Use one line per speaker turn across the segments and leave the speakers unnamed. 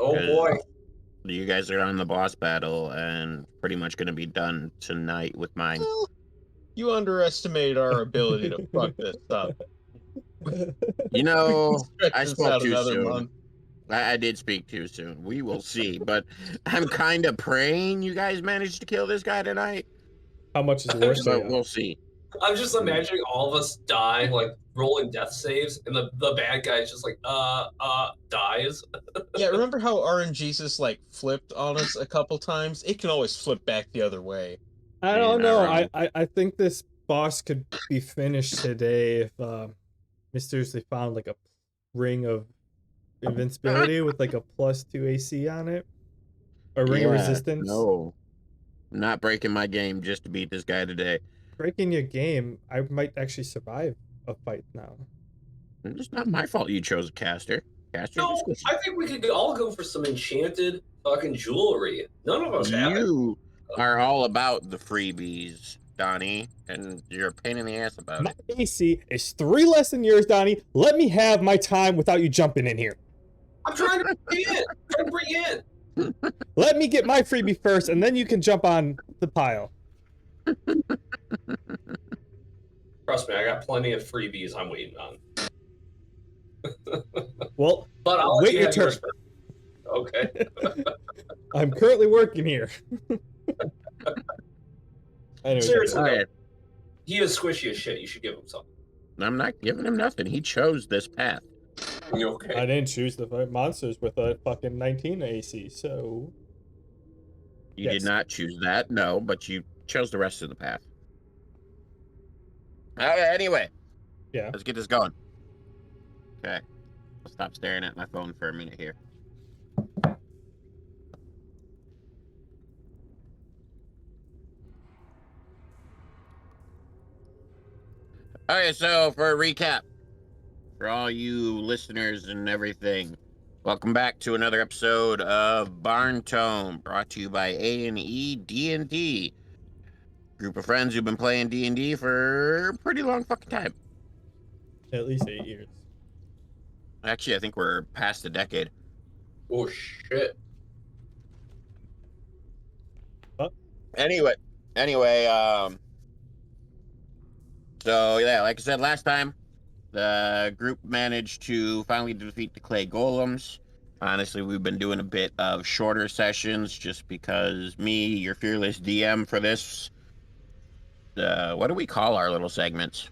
Oh boy.
You guys are on the boss battle and pretty much going to be done tonight with mine.
Well, you underestimate our ability to fuck this up.
You
We can
know,
stretch
I
this
spoke
out
too
another
soon.
month.
I did speak too soon. We will see. But I'm kind of praying you guys manage to kill this guy tonight.
How much is worse?
But we'll see.
I'm just imagining all of us dying, like rolling death saves, and the bad guy is just like, dies.
Yeah, remember how RNGesus like flipped on us a couple times? It can always flip back the other way.
I
You're
don't
not
know.
wrong.
I think this boss could be finished today if mysteriously found like a ring of invincibility with like a +2 AC on it. A ring of resistance.
No. I'm not breaking my game just to beat this guy today.
Breaking your game, I might actually survive a fight now.
It's not my fault you chose a caster. Caster
No,
just
I think we could all go for some enchanted fucking jewelry. None of us have it.
You are all about the freebies, Donnie, and you're a pain in the ass about
My
it.
AC is 3 less than yours, Donnie. Let me have my time without you jumping in here.
I'm trying to bring in. Trying to bring in.
Let me get my freebie first, and then you can jump on the pile.
Trust me, I got plenty of freebies I'm waiting on.
Well,
But I'll
wait
let you
your
have
turn.
yours first. Okay.
I'm currently working here. Anyways,
Seriously,
Alright.
he is squishy as shit. You should give him something.
I'm not giving him nothing. He chose this path.
You okay?
I didn't choose the fight monsters with a fucking 19 AC, so
You did
Yes.
not choose that, no, but you chose the rest of the path. Anyway,
yeah.
let's get this going. Okay. I'll stop staring at my phone for a minute here. Okay, so for a recap, for all you listeners and everything, welcome back to another episode of Barntome, brought to you by A&E D&D. Group of friends who've been playing D&D for a pretty long fucking time.
At least 8 years.
Actually, I think we're past a decade.
Oh shit.
Anyway, so yeah, like I said last time, the group managed to finally defeat the clay golems. Honestly, we've been doing a bit of shorter sessions just because me, your fearless DM for this, what do we call our little segments?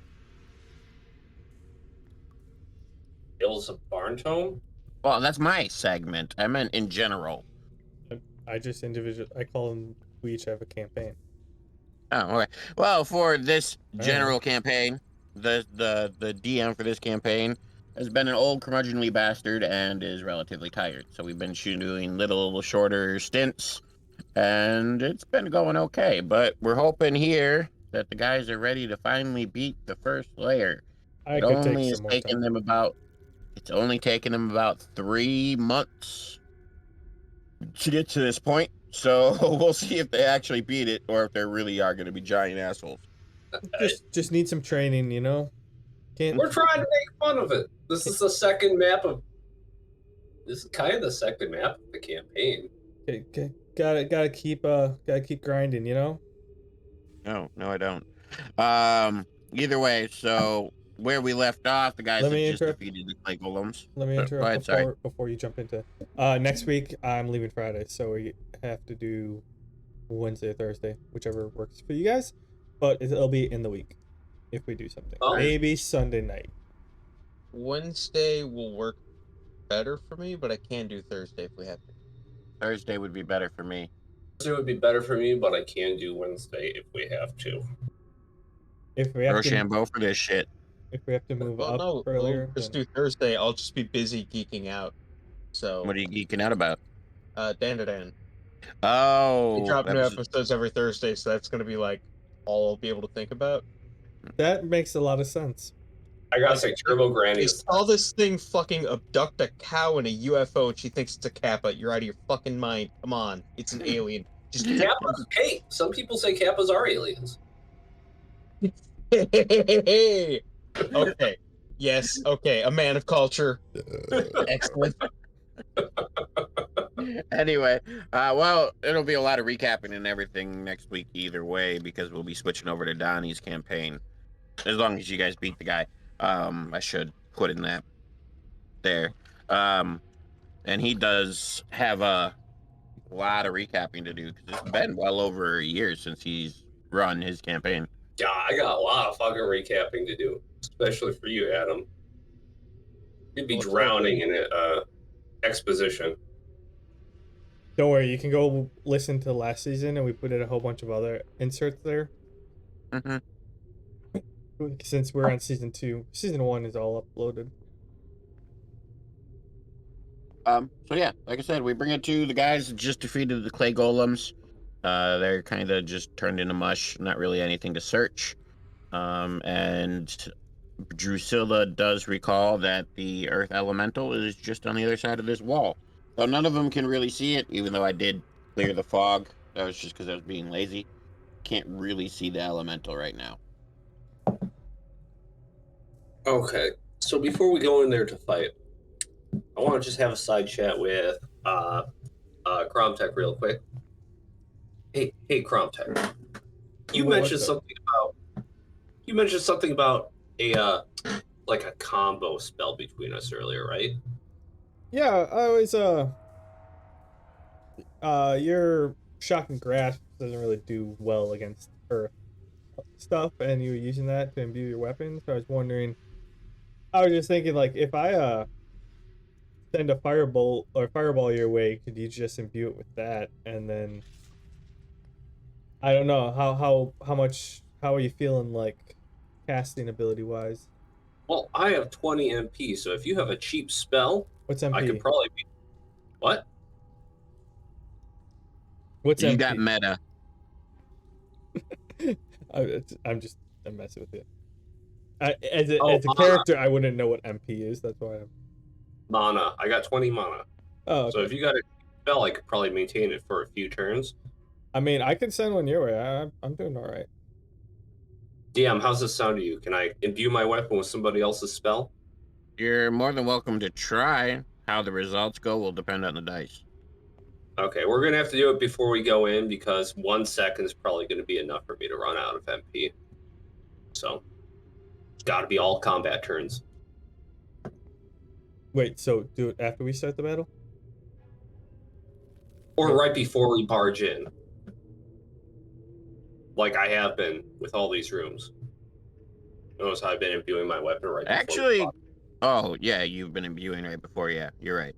Hills of Barntome?
Well, that's my segment. I meant in general.
I just I call them, we each have a campaign.
Oh, okay. Well, for this general campaign, the DM for this campaign has been an old curmudgeonly bastard and is relatively tired. So we've been doing little shorter stints, and it's been going okay. But we're hoping here that the guys are ready to finally beat the first layer.
I could take some more time.
It's only taken them about 3 months to get to this point. So we'll see if they actually beat it or if they really are going to be giant assholes.
Just need some training, you know?
We're trying to make fun of it. This is the second map of. This is kind of the second map of the campaign.
Okay, gotta keep grinding, you know?
No, I don't. Either way, so where we left off, the guys
Let
have
me
just
interrupt.
defeated the clay golems.
Let me
Go
interrupt
ahead,
before you jump into next week. I'm leaving Friday, so we have to do Wednesday or Thursday, whichever works for you guys. But it'll be in the week if we do something.
Oh.
Maybe Sunday night.
Wednesday will work better for me, but I can do Thursday if we have to.
Thursday would be better for me.
Thursday would be better for me, but I can do Wednesday if we have to.
If we have
Rochambeau for this shit.
If we have to move
Well,
up
no,
earlier,
we'll just
then-
do Thursday. I'll just be busy geeking out. So,
What are you geeking out about?
Dan.
Oh,
We drop new
episode-
episodes every Thursday, so that's gonna be like all I'll be able to think about.
that makes a lot of sense.
I gotta say, Turbo Granny
They
is.
saw this thing fucking abduct a cow in a UFO, and she thinks it's a Kappa. You're out of your fucking mind. Come on, it's an alien. Just
Kappas. Hey, some people say Kappas are aliens.
okay. Yes. Okay. A man of culture. Excellent.
Anyway, well, it'll be a lot of recapping and everything next week either way because we'll be switching over to Donnie's campaign. As long as you guys beat the guy. I should put in that there. And he does have a lot of recapping to do because it's been well over a year since he's run his campaign.
Yeah, I got a lot of fucking recapping to do, especially for you, Adam. You'd be drowning in it, exposition.
Don't worry, you can go listen to last season, and we put in a whole bunch of other inserts there.
Mm-hmm.
Since we're on season 2, season 1 is all uploaded.
So yeah, like I said, we bring it to the guys that just defeated the clay golems. They're kind of just turned into mush, not really anything to search. And Drusilla does recall that the earth elemental is just on the other side of this wall. So none of them can really see it, even though I did clear the fog. That was just because I was being lazy. Can't really see the elemental right now.
Okay, so before we go in there to fight, I want to just have a side chat with Cromtech real quick. Hey, Cromtech. You mentioned something about a like a combo spell between us earlier, right?
Yeah, I was your shock and grasp doesn't really do well against earth stuff, and you were using that to imbue your weapons. So I was wondering, I was just thinking, like, if I send a firebolt or fireball your way, could you just imbue it with that, and then I don't know how are you feeling, like, casting ability wise?
Well, I have 20 MP, so if you have a cheap spell,
What's MP?
I could probably be. What?
What's
You
MP?
got meta.
I'm messing with you. As a character, I wouldn't know what MP is. That's why I'm.
Mana. I got 20 mana.
Oh, okay.
So if you got a spell, I could probably maintain it for a few turns.
I mean, I could send one your way. I'm doing all right.
DM, how's this sound to you? Can I imbue my weapon with somebody else's spell?
You're more than welcome to try. How the results go will depend on the dice.
Okay, we're going to have to do it before we go in because 1 second is probably going to be enough for me to run out of MP. So, it's got to be all combat turns.
Wait, so do it after we start the battle?
Or right before we barge in. Like I have been with all these rooms. Notice how I've been imbuing my weapon right before.
Actually, oh yeah, you've been imbuing right before. Yeah, you're right.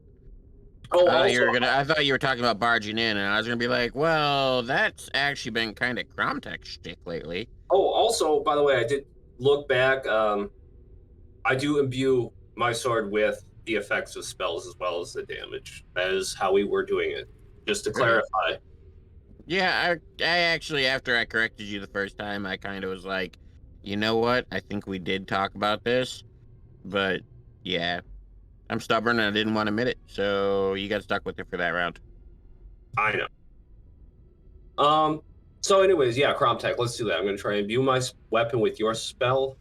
Oh,
I thought you were talking about barging in, and I was gonna be like, well, that's actually been kind of Cromtech shtick lately.
Oh, also, by the way, I did look back. I do imbue my sword with the effects of spells as well as the damage. That is how we were doing it. Just to clarify.
Yeah, I actually, after I corrected you the first time, I kind of was like, you know what? I think we did talk about this, but yeah, I'm stubborn and I didn't want to admit it, so you got stuck with it for that round.
I know. So anyways, yeah, Cromtech, let's do that. I'm going to try and imbue my weapon with your spell,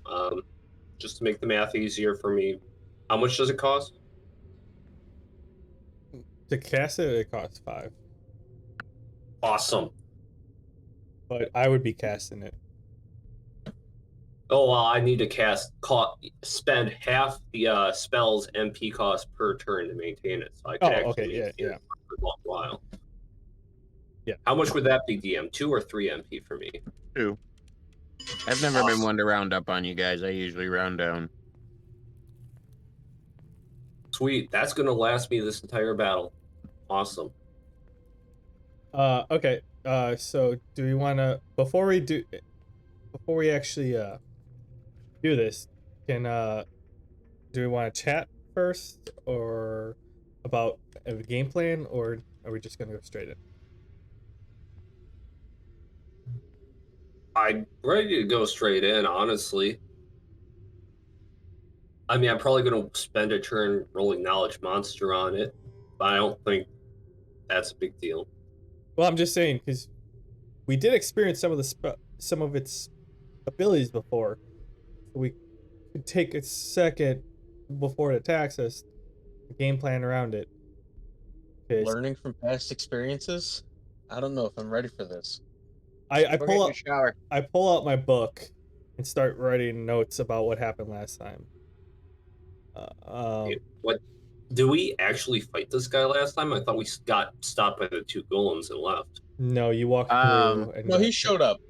just to make the math easier for me. How much does it cost?
To cast it, it costs 5.
Awesome.
But I would be casting it.
Oh, well, I need to spend half the spell's MP cost per turn to maintain it. So I can maintain it for a long while.
Yeah.
How much would that be, DM? 2 or 3 MP for me?
2. I've never been one to round up on you guys. I usually round down.
Sweet. That's going to last me this entire battle. Awesome.
Okay. So do we want to before we actually do this, do we want to chat first or about a game plan, or are we just going to go straight in?
I'm ready to go straight in, honestly. I mean, I'm probably going to spend a turn rolling Knowledge Monster on it, but I don't think that's a big deal.
Well, I'm just saying because we did experience some of its abilities before. We could take a second before it attacks us, game plan around it. 'Cause
Learning from past experiences? I don't know if I'm ready for this.
I
Go
pull
get in
out
the shower.
I pull out my book and start writing notes about what happened last time.
What? Do we actually fight this guy last time? I thought we got stopped by the two golems and left.
No, you walk
Um,
through and
No,
got-
he showed up.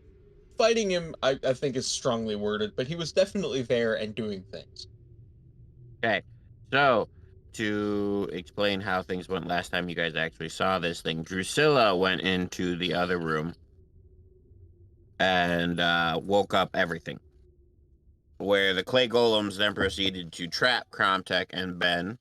Fighting him, I think, is strongly worded, but he was definitely there and doing things.
Okay, so to explain how things went last time you guys actually saw this thing, Drusilla went into the other room and woke up everything. Where the clay golems then proceeded to trap Kromtech and Ben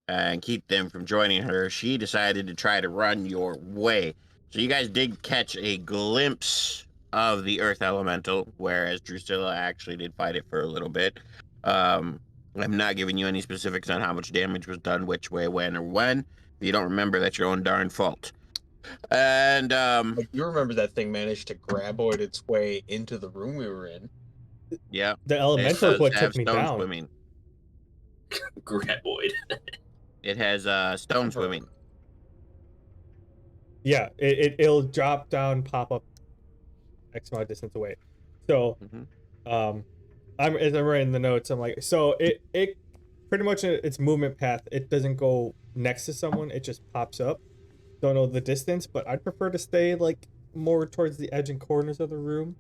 and keep them from joining her, she decided to try to run your way. So you guys did catch a glimpse of the Earth Elemental, whereas Drusilla actually did fight it for a little bit. I'm not giving you any specifics on how much damage was done, which way, when, or when. If you don't remember, that's your own darn fault. And
Like, you remember that thing managed to graboid its way into the room we were in.
yeah,
the
it
elemental
does
what
have
took me
stone
down.
swimming.
Graboid.
It has stone swimming.
Yeah, it'll drop down, pop up X amount of distance away. So,
Mhm.
as I'm writing the notes, I'm like, so it pretty much its movement path. It doesn't go next to someone. It just pops up. Don't know the distance, but I'd prefer to stay like more towards the edge and corners of the room.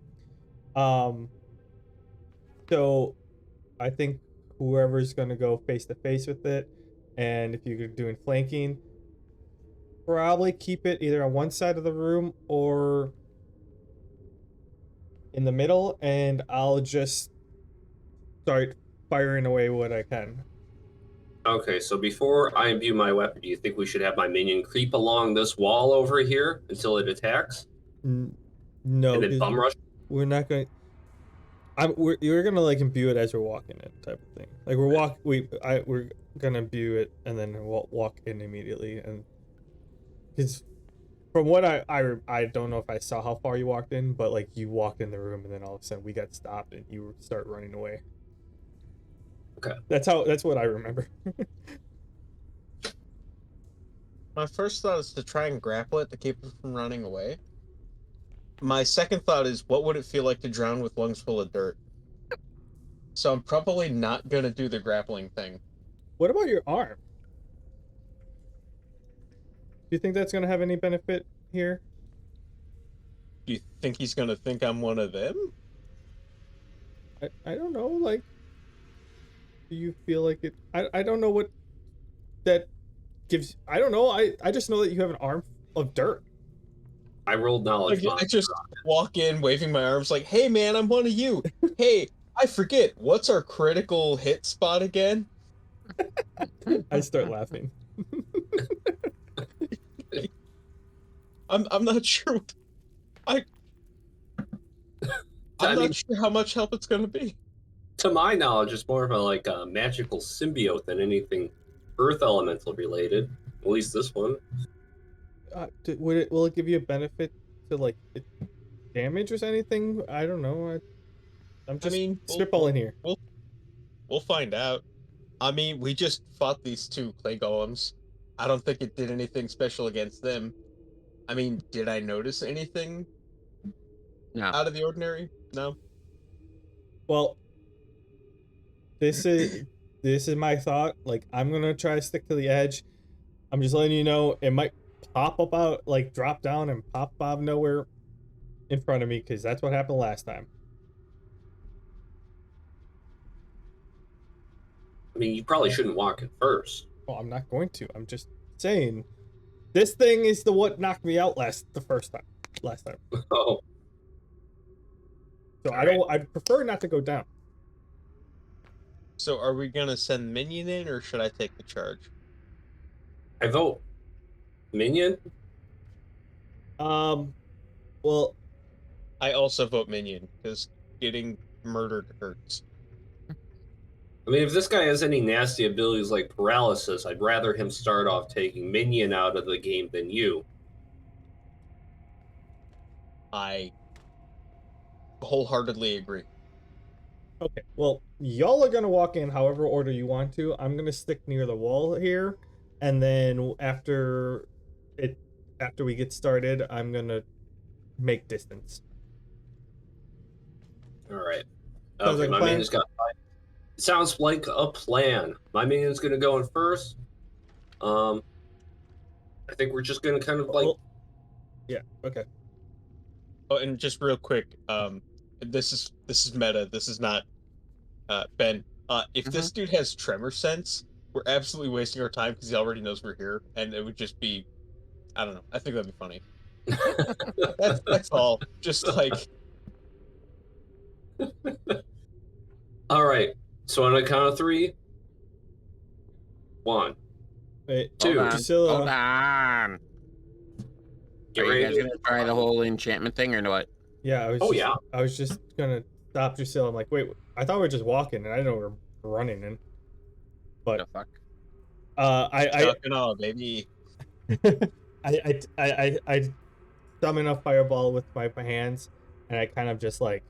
So I think whoever's gonna go face to face with it, and if you're doing flanking, probably keep it either on one side of the room or in the middle, and I'll just start firing away what I can.
Okay, so before I imbue my weapon, do you think we should have my minion creep along this wall over here until it attacks?
No,
And then
'cause
bum rush?
we're not going. You're gonna like imbue it as we're walking it, type of thing. Like we're gonna imbue it and then walk in immediately, and because from what I don't know if I saw how far you walked in, but like you walked in the room and then all of a sudden we got stopped and you start running away.
Okay.
That's what I remember.
My first thought is to try and grapple it to keep it from running away. My second thought is, what would it feel like to drown with lungs full of dirt? So I'm probably not gonna do the grappling thing.
What about your arm? Do you think that's gonna have any benefit here?
Do you think he's gonna think I'm one of them?
I don't know, like, do you feel like it? I don't know what that gives. I don't know. I just know that you have an arm of dirt.
I rolled knowledge.
Like, I just walk in waving my arms like, hey man, I'm one of you. Hey, I forget, what's our critical hit spot again?
I start laughing.
I'm not sure. I'm not sure how much help it's gonna be.
To my knowledge, it's more of a like a magical symbiote than anything earth elemental related. At least this one.
Will it give you a benefit to like damage or anything? I don't know. I'm just spitballing here.
We'll find out. I mean, we just fought these two clay golems. I don't think it did anything special against them. I mean, did I notice anything
No.
out of the ordinary? No.
Well, this is my thought. Like, I'm gonna try to stick to the edge. I'm just letting you know it might pop up out, like drop down and pop out of nowhere in front of me, because that's what happened last time.
I mean, you probably shouldn't walk it first.
Well, I'm not going to. I'm just saying, this thing is the what knocked me out last time.
Oh,
So I'd prefer not to go down.
So are we gonna send Minion in, or should I take the charge?
I vote minion.
Well,
I also vote Minion, because getting murdered hurts.
I mean, if this guy has any nasty abilities like paralysis, I'd rather him start off taking minion out of the game than you.
I wholeheartedly agree.
okay. Well, y'all are gonna walk in however order you want to. I'm gonna stick near the wall here, and then after after we get started, I'm gonna make distance.
All right.
Sounds
Okay,
like a
my
plan.
minion's got 5. It sounds like a plan. My minion's gonna go in first. I think we're just gonna kind of like.
Yeah. Okay.
Oh, and just real quick, this is meta. This is not Ben. If this dude has tremor sense, we're absolutely wasting our time because he already knows we're here, and it would just be, I don't know. I think that'd be funny. That's all. Just like
All right. So on a count of 3, 1,
Wait,
Two.
Hold on.
Drusilla.
Hold on.
get
Are you
ready
guys
to
gonna try the whole enchantment thing or what?
Yeah,
Oh, yeah.
I was just gonna stop Drusilla. I'm like, wait, I thought we were just walking, and I know we're running in.
The
But
fuck?
talking all, baby.
I summon a fireball with my hands, and I kind of just like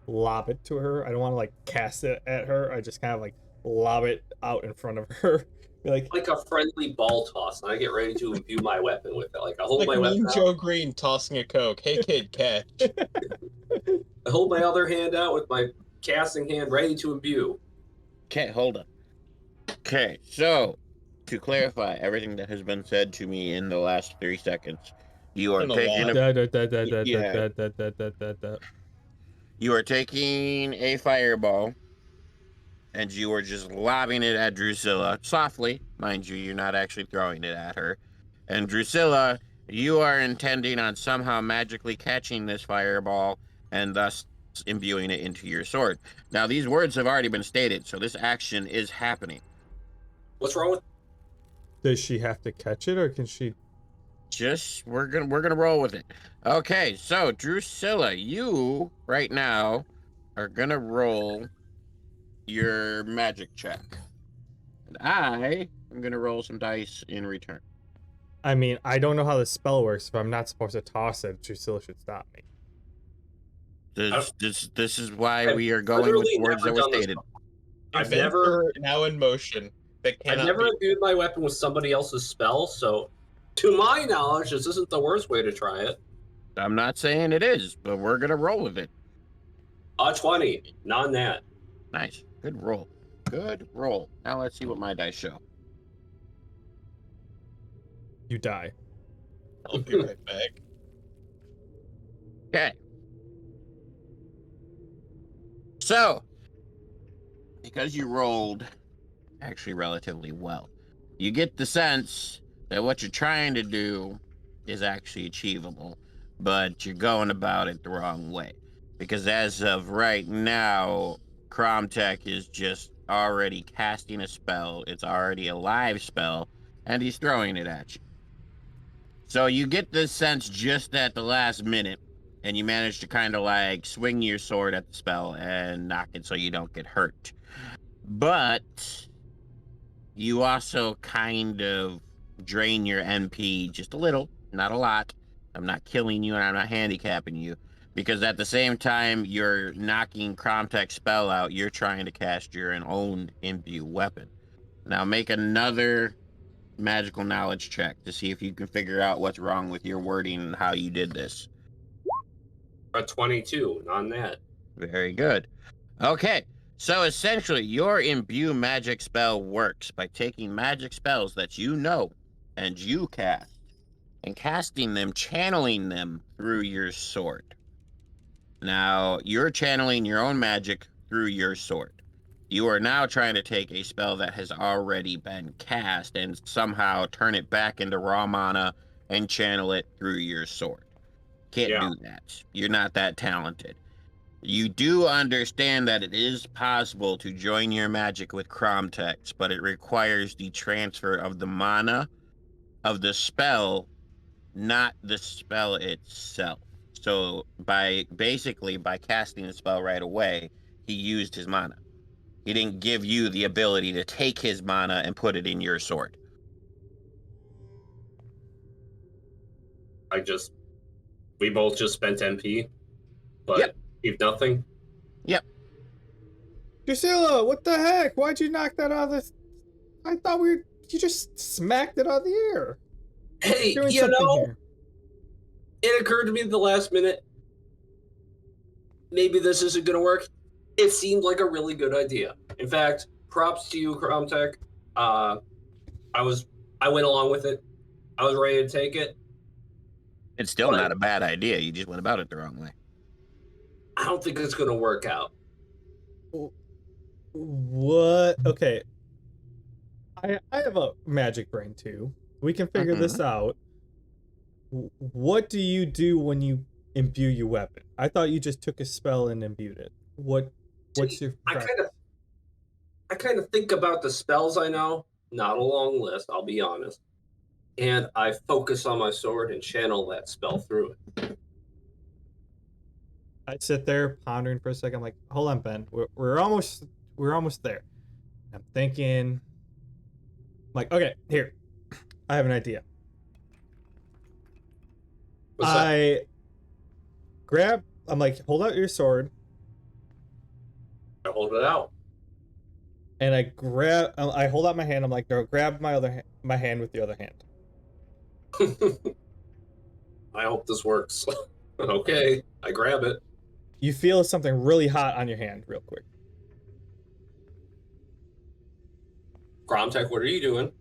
lob it to her. I don't want to like cast it at her. I just kind of like lob it out in front of her. Be like,
like a friendly ball toss, and I get ready to imbue my weapon with it. Like I hold
Like
my weapon
Mean
out,
Joe Green tossing a Coke. Hey kid, catch.
I hold my other hand out with my casting hand ready to imbue.
Okay, hold on. Okay, so to clarify everything that has been said to me in the last 3 seconds, you are
Been a
taking
lot.
a
da.
you are taking a fireball and you are just lobbing it at Drusilla softly, mind you. You're not actually throwing it at her. And Drusilla, you are intending on somehow magically catching this fireball and thus imbuing it into your sword. Now, these words have already been stated, so this action is happening.
What's wrong with?
Does she have to catch it, or can she?
Just we're gonna roll with it. Okay, so Drusilla, you right now are gonna roll your magic check, and I am gonna roll some dice in return.
I mean, I don't know how the spell works. If I'm not supposed to toss it, Drusilla should stop me.
This is why
I've
we are going with
literally
the words that
never
were
done this
stated.
before. I've
Events
never,
are now in motion. That
I've
cannot
never
be.
imbued my weapon with somebody else's spell, so to my knowledge, this isn't the worst way to try it.
I'm not saying it is, but we're gonna roll with it.
20, non that.
Nice, good roll, good roll. Now let's see what my dice show.
You die.
I'll be right back.
Okay. So, because you rolled actually relatively well, you get the sense that what you're trying to do is actually achievable, but you're going about it the wrong way. Because as of right now, Cromtech is just already casting a spell. It's already a live spell, and he's throwing it at you. So you get this sense just at the last minute, and you manage to kind of like swing your sword at the spell and knock it so you don't get hurt. But you also kind of drain your MP just a little, not a lot. I'm not killing you and I'm not handicapping you, because at the same time you're knocking Cromtech's spell out, you're trying to cast your own imbue weapon. Now make another magical knowledge check to see if you can figure out what's wrong with your wording and how you did this.
22, non that.
Very good. Okay, so essentially your imbue magic spell works by taking magic spells that you know and you cast and casting them, channeling them through your sword. Now, you're channeling your own magic through your sword. You are now trying to take a spell that has already been cast and somehow turn it back into raw mana and channel it through your sword. Can't do that. You're not that talented. You do understand that it is possible to join your magic with Cromtech's, but it requires the transfer of the mana of the spell, not the spell itself. So by casting the spell right away, he used his mana. He didn't give you the ability to take his mana and put it in your sword.
We both just spent MP, but
Yep.
achieved nothing.
Yep.
Drusilla, what the heck? Why'd you knock that out of this? I thought you just smacked it out of the air.
Hey,
Doing
you
something
know,
here.
it occurred to me at the last minute. Maybe this isn't going to work. It seemed like a really good idea. In fact, props to you, Cromtech. Uh, I went along with it. I was ready to take it.
It's still
But
not a bad idea. You just went about it the wrong way.
I don't think it's going to work out.
What? Okay. I have a magic brain too. We can figure this out. What do you do when you imbue your weapon? I thought you just took a spell and imbued it. What's your practice?
I kind of think about the spells I know. Not a long list, I'll be honest. And I focus on my sword and channel that spell through it.
I sit there pondering for a second. I'm like, hold on, Ben. We're almost there. I'm thinking, like, okay, here. I have an idea.
What's that?
I'm like, hold out your sword,
I hold it out.
and I hold out my hand. I'm like, no, grab my hand with the other hand.
I hope this works. Okay, I grab it.
You feel something really hot on your hand, real quick.
Gromtech, what are you doing?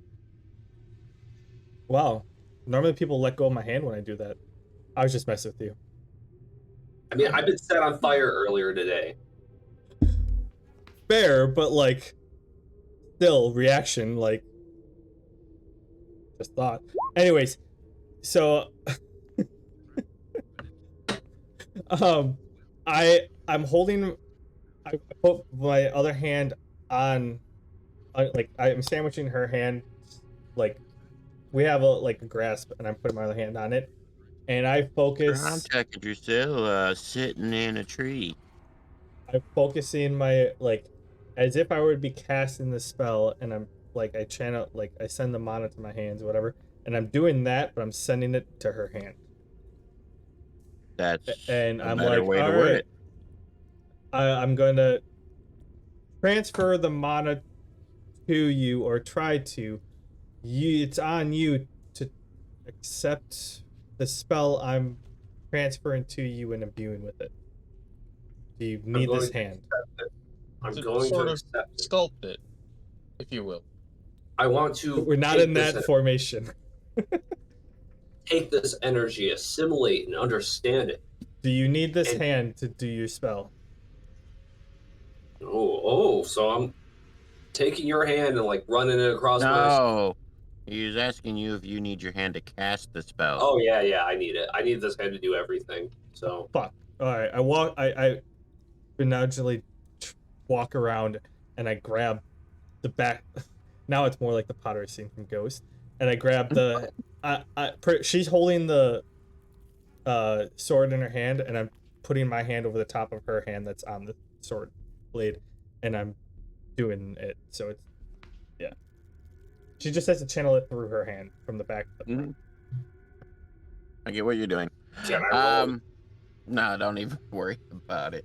Wow. Normally people let go of my hand when I do that. I was just messing with you.
I mean, I've been set on fire earlier today.
Fair, but like, still reaction, like, just thought. Anyways, so I'm holding. I put my other hand on, like, I'm sandwiching her hand, like, we have a grasp, and I'm putting my other hand on it, and I focus.
Contact, you're still sitting in a tree.
I'm focusing my, like, as if I would be casting the spell, and I'm like, I channel, like, I send the mana to my hands, or whatever, and I'm doing that, but I'm sending it to her hand.
That's
And
a
I'm
better
like,
way to
all
word
right,
it.
I'm going to transfer the mana to you, or try to. It's on you to accept the spell I'm transferring to you and imbuing with it. Do you need this hand?
I'm
To
going
sort
to
of
accept it.
sculpt it, if you will.
I want to
We're not in that formation.
take this energy, assimilate, and understand it.
Do you need this
And-
hand to do your spell?
So I'm taking your hand and like running it across my.
No, he was asking you if you need your hand to cast the spell.
Oh yeah, I need it. I need this hand to do everything. So
Fuck. All right, I begrudgingly walk around and I grab the back. Now it's more like the pottery scene from Ghost, and I grab the. She's holding the sword in her hand, and I'm putting my hand over the top of her hand that's on the sword blade, and I'm doing it. So it's, yeah. She just has to channel it through her hand from the back to the front.
I get what you're doing.
can I roll?
No, don't even worry about it.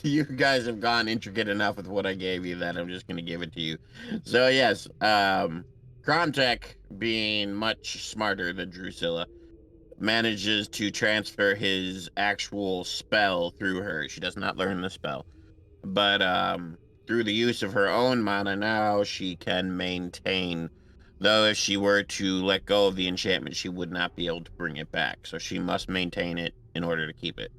You guys have gone intricate enough with what I gave you that I'm just going to give it to you. So, yes, Kromtech, being much smarter than Drusilla, manages to transfer his actual spell through her. She does not learn the spell. But through the use of her own mana now, she can maintain. Though if she were to let go of the enchantment, she would not be able to bring it back. So she must maintain it in order to keep it.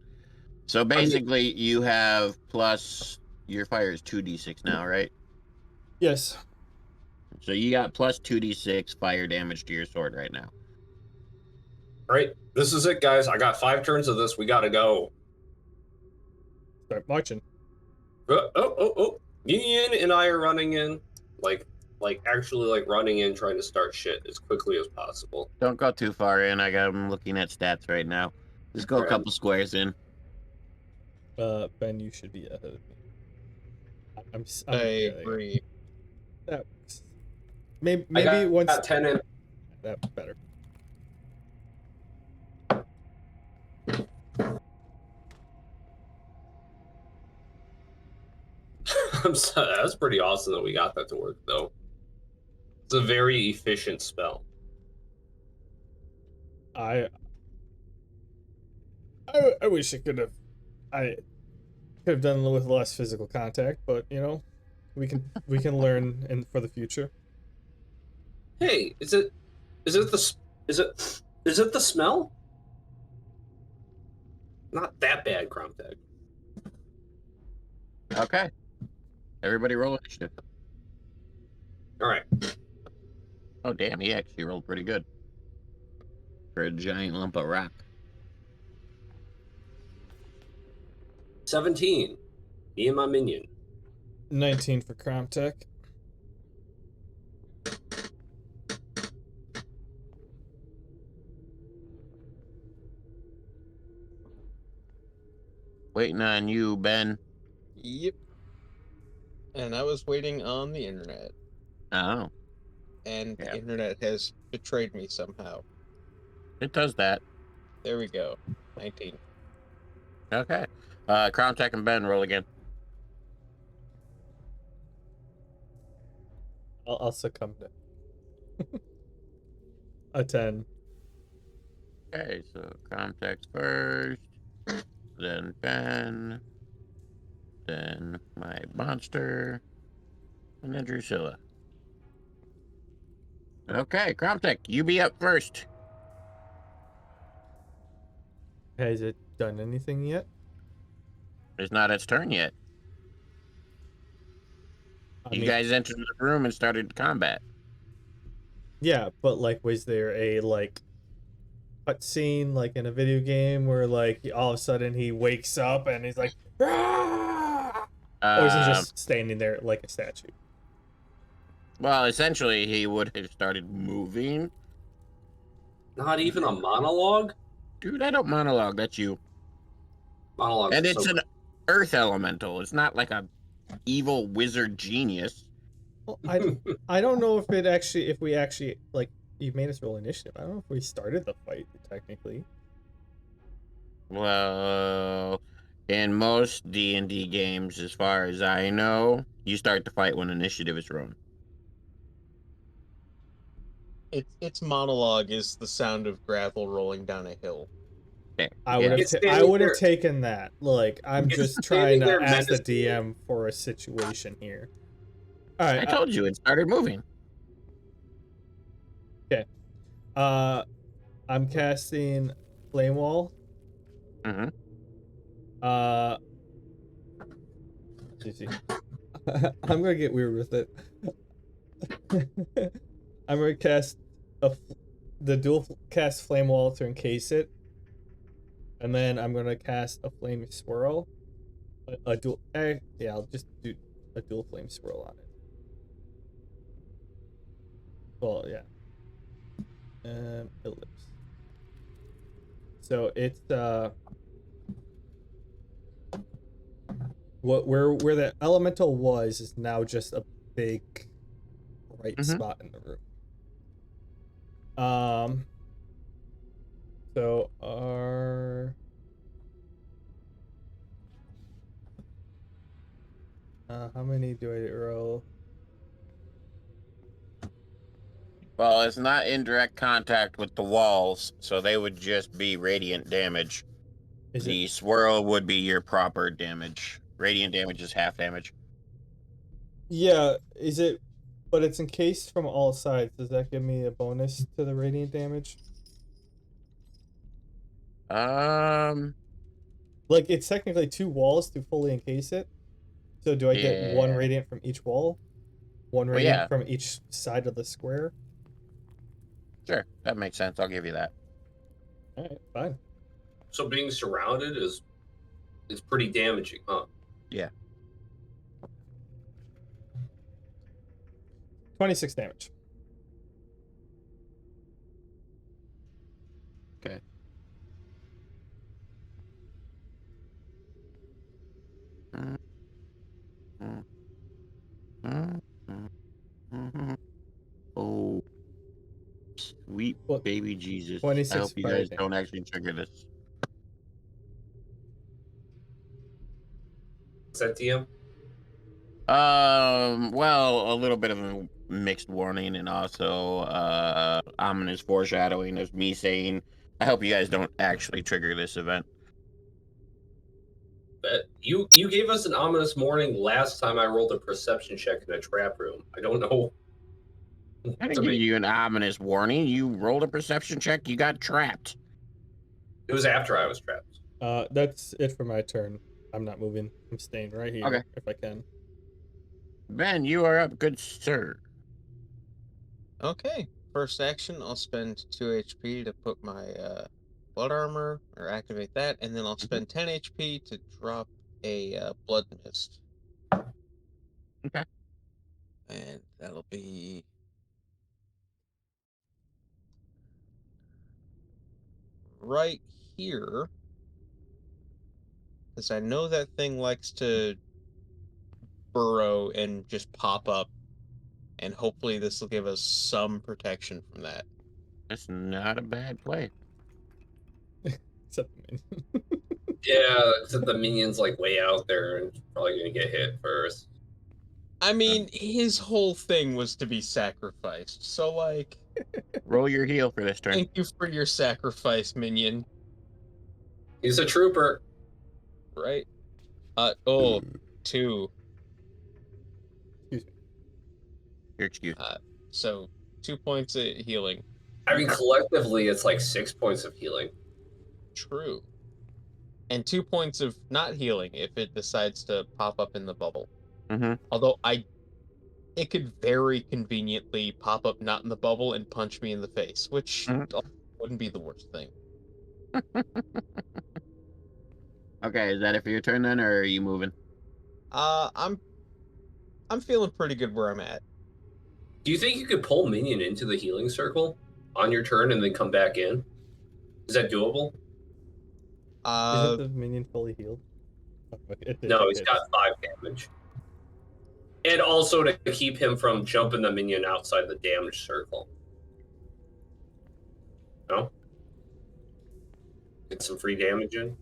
So basically, you have plus your fire is 2d6 now, right?
Yes.
So you got plus 2d6 fire damage to your sword right now.
All right, this is it, guys. I got 5 turns of this. We gotta go.
Start marching.
Union and I are running in, like actually like running in, trying to start shit as quickly as possible.
Don't go too far in. I'm looking at stats right now. Just go a couple squares in.
Ben, you should be ahead of me.
I agree.
That works. Maybe
I
once.
got 10 in.
That's better.
That's pretty awesome that we got that to work, though. It's a very efficient spell.
I wish I could have. I could have done a little with less physical contact, but you know, we can learn in for the future.
Hey, is it the is it the smell? Not that bad, Cromtech.
Okay. Everybody roll initiative.
All right.
Oh, damn. He actually rolled pretty good for a giant lump of rock.
17. Me and my minion.
19 for Cromtech.
Waiting on you, Ben.
Yep. And I was waiting on the internet,
Oh,
and the
Yeah.
internet has betrayed me somehow.
it does that.
There we go. 19.
Okay. Crown Tech and Ben roll again.
I'll succumb to a 10.
Okay, so Crown Tech's first, then Ben, then my monster, and then Drusilla. Okay, Crown Tech, you be up first.
Has it done anything yet?
It's not its turn yet.
I
You
mean,
guys entered the room and started combat.
yeah, but like, was there a like cutscene like in a video game where like all of a sudden he wakes up and he's like, "Ah!" Or is he just standing there like a statue?
Well, essentially, he would have started moving.
Not even a monologue?
Dude, I don't monologue. That's you.
Monologues
And
are
it's
so
an earth elemental. It's not like a evil wizard genius.
Well, I don't know if we actually like you made us roll initiative. I don't know if we started the fight technically.
Well, in most D&D games, as far as I know, you start the fight when initiative is rolled.
Its monologue is the sound of gravel rolling down a hill.
Okay.
I
yeah.
would have
It's
I
standing
would have
there-
taken that. Like I'm
It's
just
standing
trying to
there
ask the
menacingly.
DM for a situation here. All
I
right.
told you it started moving.
I'm casting Flame Wall.
Mm-hmm.
You see. I'm gonna get weird with it. I'm gonna cast the dual cast Flame Wall to encase it, and then I'm gonna cast a Flame Swirl. A dual. Yeah, I'll just do a dual Flame Swirl on it. Well, yeah. Ellipse. So it's where the elemental was is now just a big bright spot in the room. So how many do I roll?
Well, it's not in direct contact with the walls, so they would just be radiant damage.
Is
The
it?
swirl would be your proper damage. Radiant damage is half damage.
Yeah. Is it? But it's encased from all sides. Does that give me a bonus to the radiant damage? Like it's technically 2 walls to fully encase it. So do I get 1
Yeah.
radiant from each wall? 1
Well,
radiant
yeah.
from each side of the square?
Sure, that makes sense. I'll give you that.
Alright, fine.
So being surrounded is pretty damaging, huh?
Yeah.
26 damage.
Okay. Oh, sweet
What?
baby Jesus. I
26
hope you
fire
guys
damage.
don't actually trigger this.
Is that DM?
Well, a little bit of a mixed warning and also ominous foreshadowing of me saying I hope you guys don't actually trigger this event.
But you gave us an ominous warning last time I rolled a perception check in a trap room. I don't know.
I didn't give you an ominous warning. You rolled a perception check. You got trapped.
It was after I was trapped.
That's it for my turn. I'm not moving. I'm staying right here
Okay.
if I can.
Ben, you are up, good sir.
Okay. First action, I'll spend 2 HP to put my blood armor or activate that, and then I'll spend 10 HP to drop a blood mist.
Okay.
And that'll be right here. Because I know that thing likes to burrow and just pop up. And hopefully this will give us some protection from that.
That's not a bad play.
Except the minion.
Yeah, except the minion's like way out there and probably gonna get hit first.
I mean, his whole thing was to be sacrificed. So, like,
Roll your heal for this turn.
thank you for your sacrifice, minion.
He's a trooper.
Right? 2.
Excuse me.
Your excuse.
So 2 points of healing.
I mean, collectively, it's like 6 points of healing.
True. And 2 points of not healing if it decides to pop up in the bubble.
Mm-hmm.
Although it could very conveniently pop up not in the bubble and punch me in the face, which wouldn't be the worst thing.
Okay, is that it for your turn then, or are you moving?
I'm feeling pretty good where I'm at.
Do you think you could pull minion into the healing circle on your turn and then come back in? Is that doable?
Isn't the minion fully healed? Oh,
No, he's got 5 damage. And also to keep him from jumping the minion outside the damage circle. No? Get some free damage in?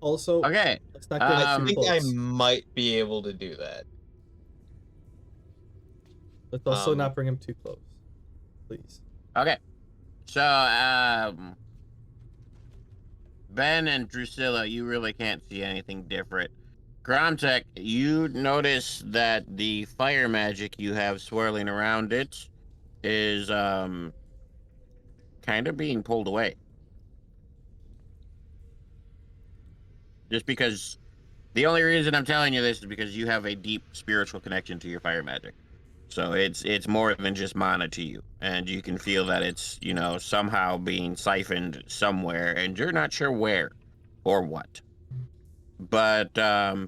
Also,
Okay.
let's not get
I
too
think
close.
I might be able to do that.
Let's also not bring him too close, please.
Okay. So, Ben and Drusilla, you really can't see anything different. Gromtech, you notice that the fire magic you have swirling around it is kind of being pulled away. Just because the only reason I'm telling you this is because you have a deep spiritual connection to your fire magic. So it's more than just mana to you, and you can feel that it's, you know, somehow being siphoned somewhere, and you're not sure where or what. But the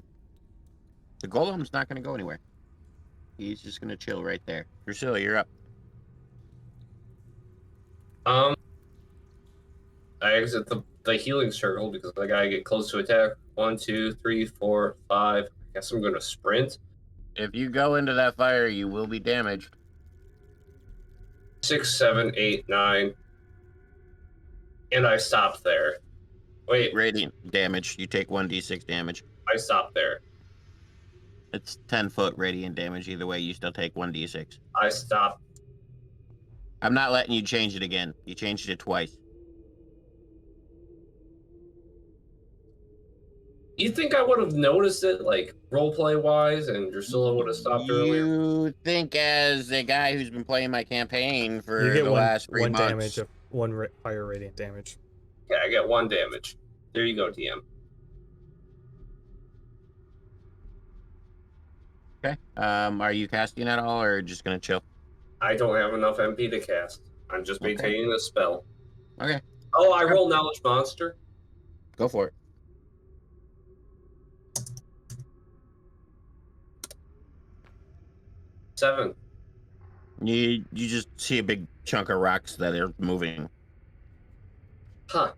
golem's not going to go anywhere. He's just going to chill right there. Drusilla, you're up.
I exit the healing circle because I gotta get close to attack. 1, 2, 3, 4, 5. I guess I'm gonna sprint.
If you go into that fire, you will be damaged.
6, 7, 8, 9. And I stop there. Wait,
Radiant damage. You take 1d6 damage.
I stop there.
It's 10-foot radiant damage. Either way, you still take 1d6.
I stop.
I'm not letting you change it again. You changed it twice.
You think I would have noticed it, like, roleplay wise, and Drusilla would have stopped earlier?
You think, as a guy who's been playing my campaign for
You get
the last 3
one
months,
damage of fire radiant damage.
Yeah, I get 1 damage. There you go, DM.
okay. Are you casting at all, or just gonna chill?
I don't have enough MP to cast. I'm just
Okay.
maintaining the spell.
Okay,
Oh, I roll Knowledge Monster.
go for it.
7.
You just see a big chunk of rocks that are moving.
Huh.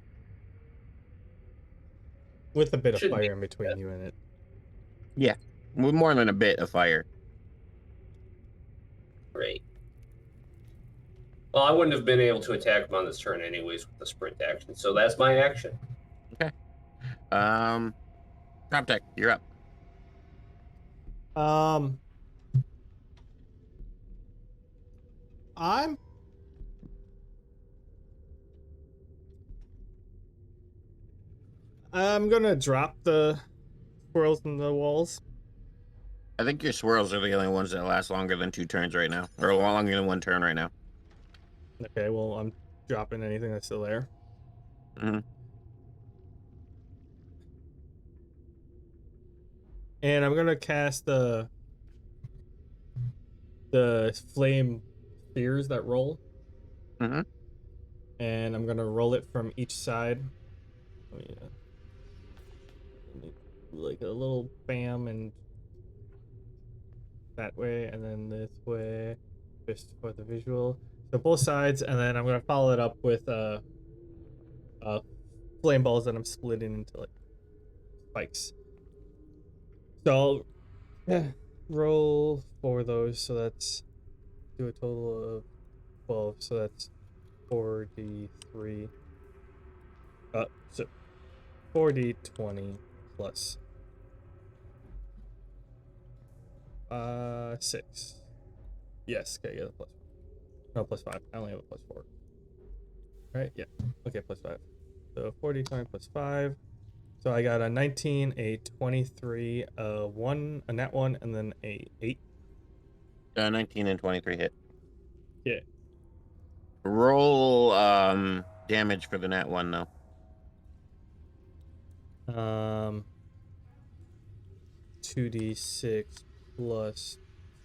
With a bit of
Shouldn't
fire
be
in between you and it.
Yeah, with more than a bit of fire.
Great. Well, I wouldn't have been able to attack him on this turn anyways with the sprint action, so that's my action.
Okay. Proptech, you're up.
I'm gonna drop the squirrels in the walls.
I think your swirls are the only ones that last longer than 2 turns right now, or longer than 1 turn right now.
Okay, well, I'm dropping anything that's still there.
Hmm.
And I'm gonna cast the flame spheres that roll,
Hmm.
and I'm gonna roll it from each side. Oh yeah, like a little bam, and that way, and then this way, just for the visual. So both sides, and then I'm gonna follow it up with uh flame balls that I'm splitting into like spikes. So I'll roll for those. So that's do a total of 12. So that's 4d3. So 4d20 plus 6. Yes, okay, I get a plus. No, plus 5. I only have a plus 4. Right? Yeah. Okay, plus 5. So 4d20 plus 5. So I got a 19, a 23, a 1, a nat 1, and then a 8.
19 and 23 hit.
Yeah.
Roll damage for the nat 1 though.
2d6 plus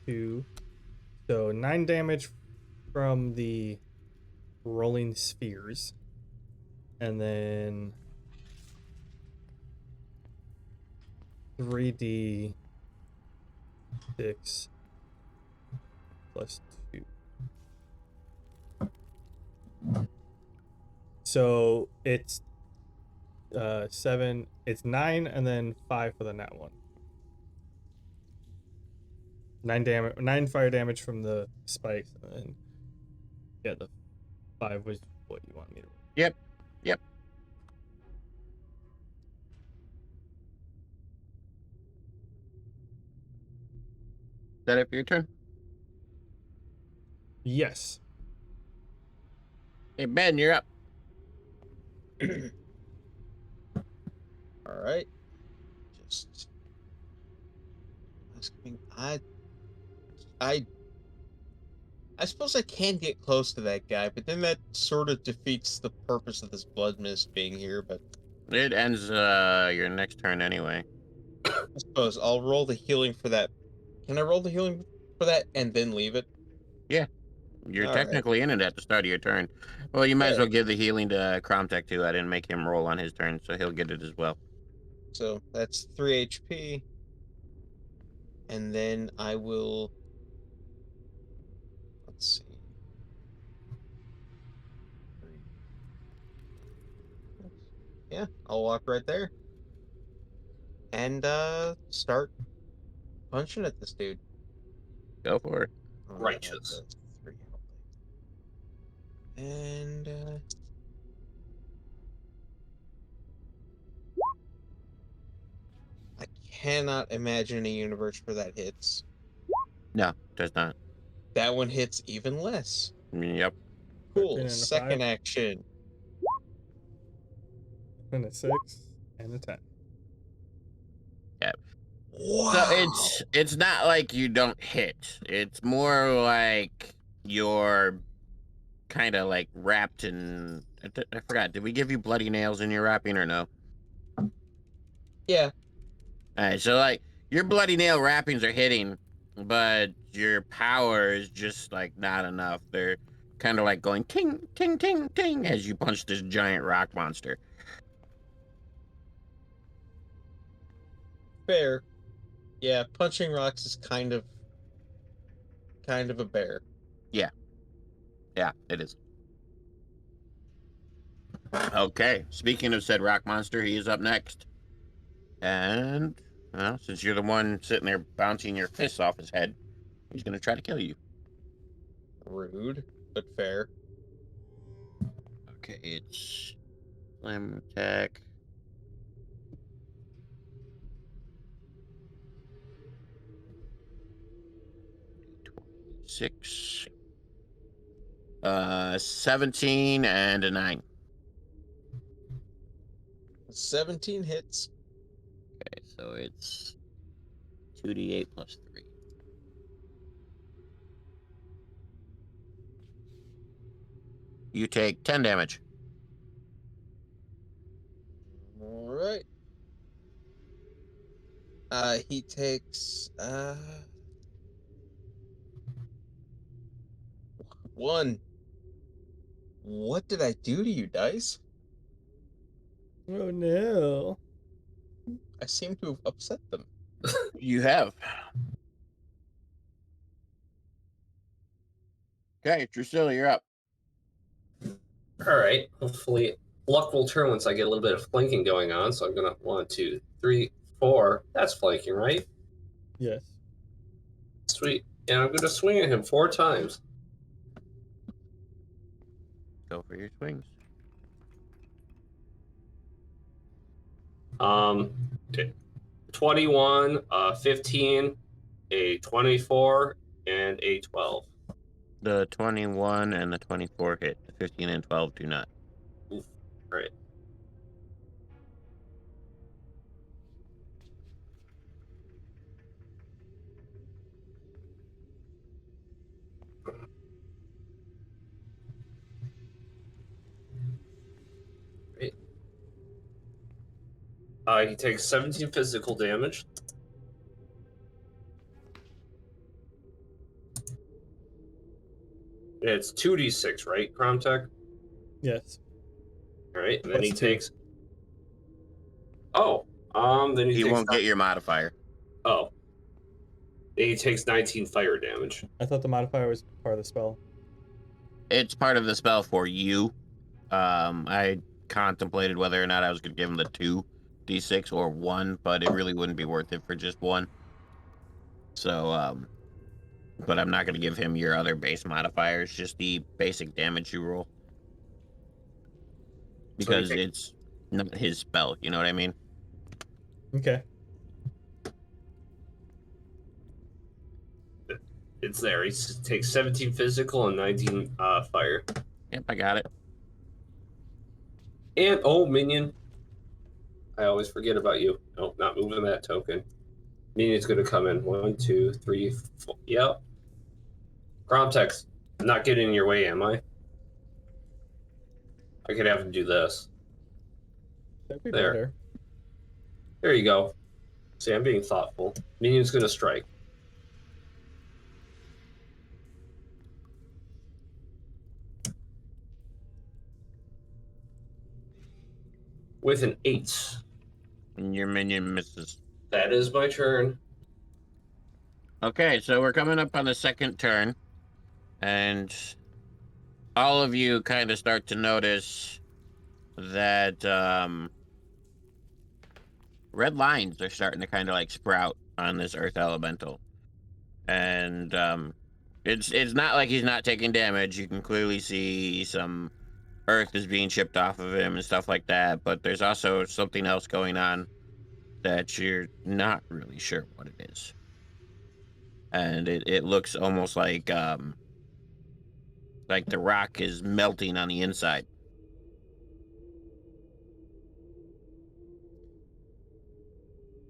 2. So 9 damage from the rolling spheres. And then 3d6 plus 2. So it's 7. It's 9 and then 5 for the nat 1. 9 damage, 9 fire damage from the spikes, and then yeah, the 5 was what you want me to roll.
Yep. Yep. Is that it for your turn?
Yes.
Hey, Ben, you're up.
All right. Just asking. I I suppose I can get close to that guy, but then that sort of defeats the purpose of this blood mist being here. But
It ends your next turn anyway.
I suppose I'll roll the healing for that. Can I roll the healing for that and then leave it?
Yeah. You're
All right.
technically in it at the start of your turn. Well, you might as
Yeah.
well give the healing to Kromtech too. I didn't make him roll on his turn, so he'll get it as well.
So that's 3 HP. And then I will. Let's see. 3. Yeah, I'll walk right there and start punching at this dude.
Go for it.
Righteous.
That's 3 health. And I cannot imagine a universe where that hits.
No, does not.
That one hits even less.
Yep.
13
Cool.
and a
Second
5,
action.
and a 6, and a 10.
Yep.
Wow.
So it's not like you don't hit. It's more like you're kind of like wrapped in. I forgot. Did we give you bloody nails in your wrapping or no?
Yeah.
All right. So like your bloody nail wrappings are hitting, but your power is just like not enough. They're kind of like going ting ting ting ting as you punch this giant rock monster.
Fair. Yeah, punching rocks is kind of a bear.
Yeah. Yeah. It is. Okay. Speaking of said rock monster, he is up next. And, well, since you're the one sitting there bouncing your fists off his head, he's going to try to kill you.
Rude, but fair.
Okay, it's slam attack. Six. 17 and a 9.
17 hits.
Okay, so it's 2d8 plus 3. You take 10 damage.
All right. He takes 1. What did I do to you, dice?
Oh no.
I seem to have upset them.
You have. Okay, Drusilla, you're up.
All right. Hopefully, luck will turn once I get a little bit of flanking going on. So I'm gonna 1, 2, 3, 4. That's flanking, right?
Yes.
Sweet. And I'm gonna swing at him 4 times.
Go for your swings.
Um, 21, 15, a 24, and a 12.
The 21 and the 24 hit. The 15 and 12 do not.
Oof. All right. Great. He takes 17 physical damage. It's 2d6, right, Cromtech?
Yes.
All right, and then he
Plus 2.
takes. Oh, then he
He
takes.
won't get your modifier.
Oh, he takes 19 fire damage.
I thought the modifier was part of the spell.
It's part of the spell for you. I contemplated whether or not I was going to give him the 2d6 or 1, but it really wouldn't be worth it for just 1. So, but I'm not going to give him your other base modifiers, just the basic damage you roll. Because it's not his spell, you know what I mean?
Okay.
It's there. He takes 17 physical and 19 fire.
Yep, I got it.
And oh, minion. I always forget about you. Nope, not moving that token. Minion's gonna come in. 1, 2, 3, 4. Yep. Cromtex, I'm not getting in your way, am I? I could have him do this.
That'd be
There.
better.
There you go. See, I'm being thoughtful. Minion's gonna strike. With an 8.
And your minion misses.
That is my turn.
Okay, so we're coming up on the second turn. And all of you kind of start to notice that red lines are starting to kind of like sprout on this earth elemental. And it's not like he's not taking damage. You can clearly see some earth is being chipped off of him and stuff like that, but there's also something else going on that you're not really sure what it is. And it looks almost like the rock is melting on the inside.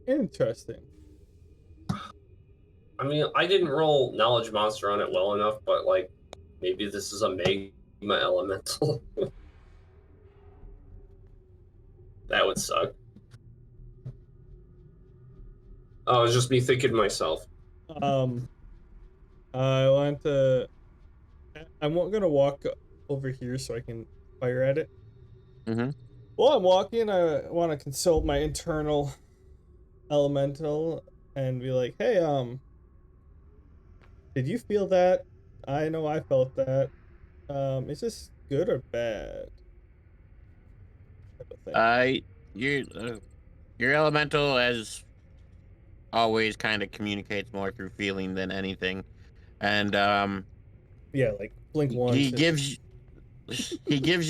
Interesting.
I mean, I didn't roll knowledge monster on it well enough, but like, maybe this is a magma elemental. That would suck. Oh, it's just me thinking to myself.
I want to. I'm gonna walk over here so I can fire at it.
Mm-hmm.
While I'm walking, I want to consult my internal elemental and be like, "Hey, did you feel that? I know I felt that. Is this good or bad?" Type of thing.
Your elemental, as always, kind of communicates more through feeling than anything, and
Yeah, like blink once.
he gives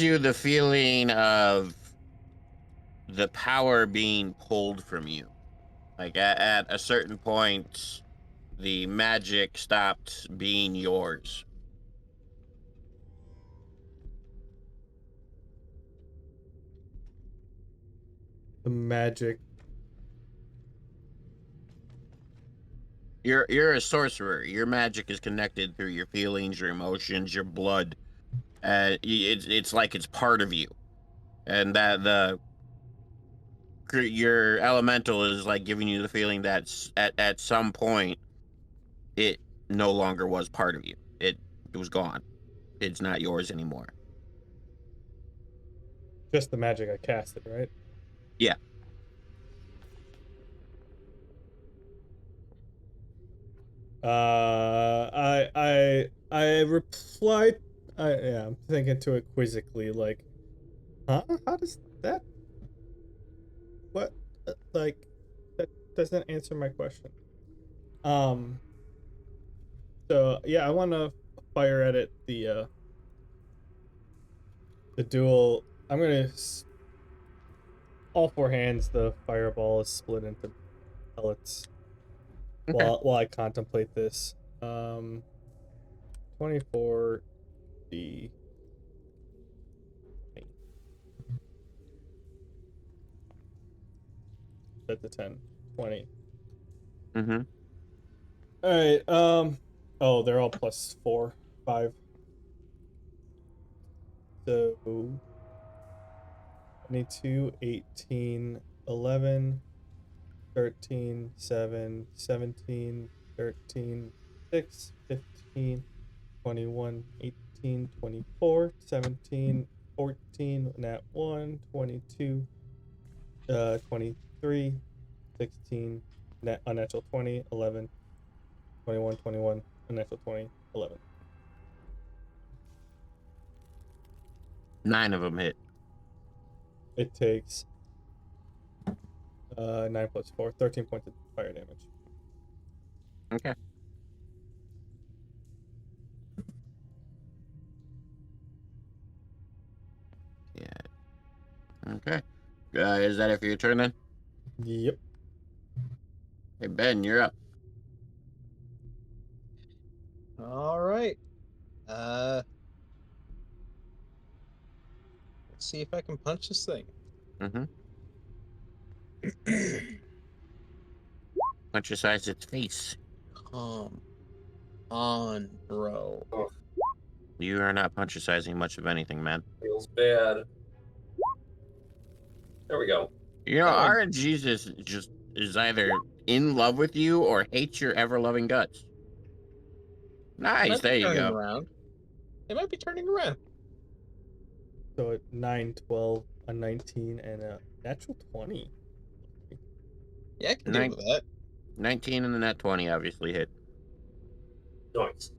you the feeling of the power being pulled from you. Like at a certain point, the magic stopped being yours.
the magic.
You're a sorcerer. Your magic is connected through your feelings, your emotions, your blood. It's like it's part of you, and that your elemental is like giving you the feeling that at some point it no longer was part of you. It was gone. It's not yours anymore.
Just the magic I casted, right?
Yeah.
I replied. Yeah, I'm thinking to it quizzically, like, huh? How does that? What? Like, that doesn't answer my question. So yeah, I want to fire at it the dual. I'm gonna all four hands. The fireball is split into pellets.
Okay.
While I contemplate this, 24 D. At the 10, 20.
Mm-hmm.
All right. Oh, they're all plus 4, 5. So 22, 18, 11, 13, 7, 17, 13, 6, 15, 21, 18, 24, 17, 14, nat 1, 22, 23, 16, unnatural 20, 11, 21, 21, unnatural 20, 11.
9 of them hit.
It takes 9 plus 4, 13 points of fire damage.
Okay. Yeah. Okay. Is that it for your turn then?
Yep.
Hey Ben, you're up.
All right. Let's see if I can punch this thing.
Mm-hmm. Punch your size its face.
Come on, bro.
Oh,
You are not punch sizing much of anything, man.
feels bad. There we go.
You know,
That one-
RNG's is either in love with you or hates your ever loving guts.
They
Nice,
might be
there you
turning
go.
around. They might be turning around.
So at 9, 12, a 19, and a natural 20.
Yeah, I can deal with that.
19 and the net 20 obviously hit.
Nice.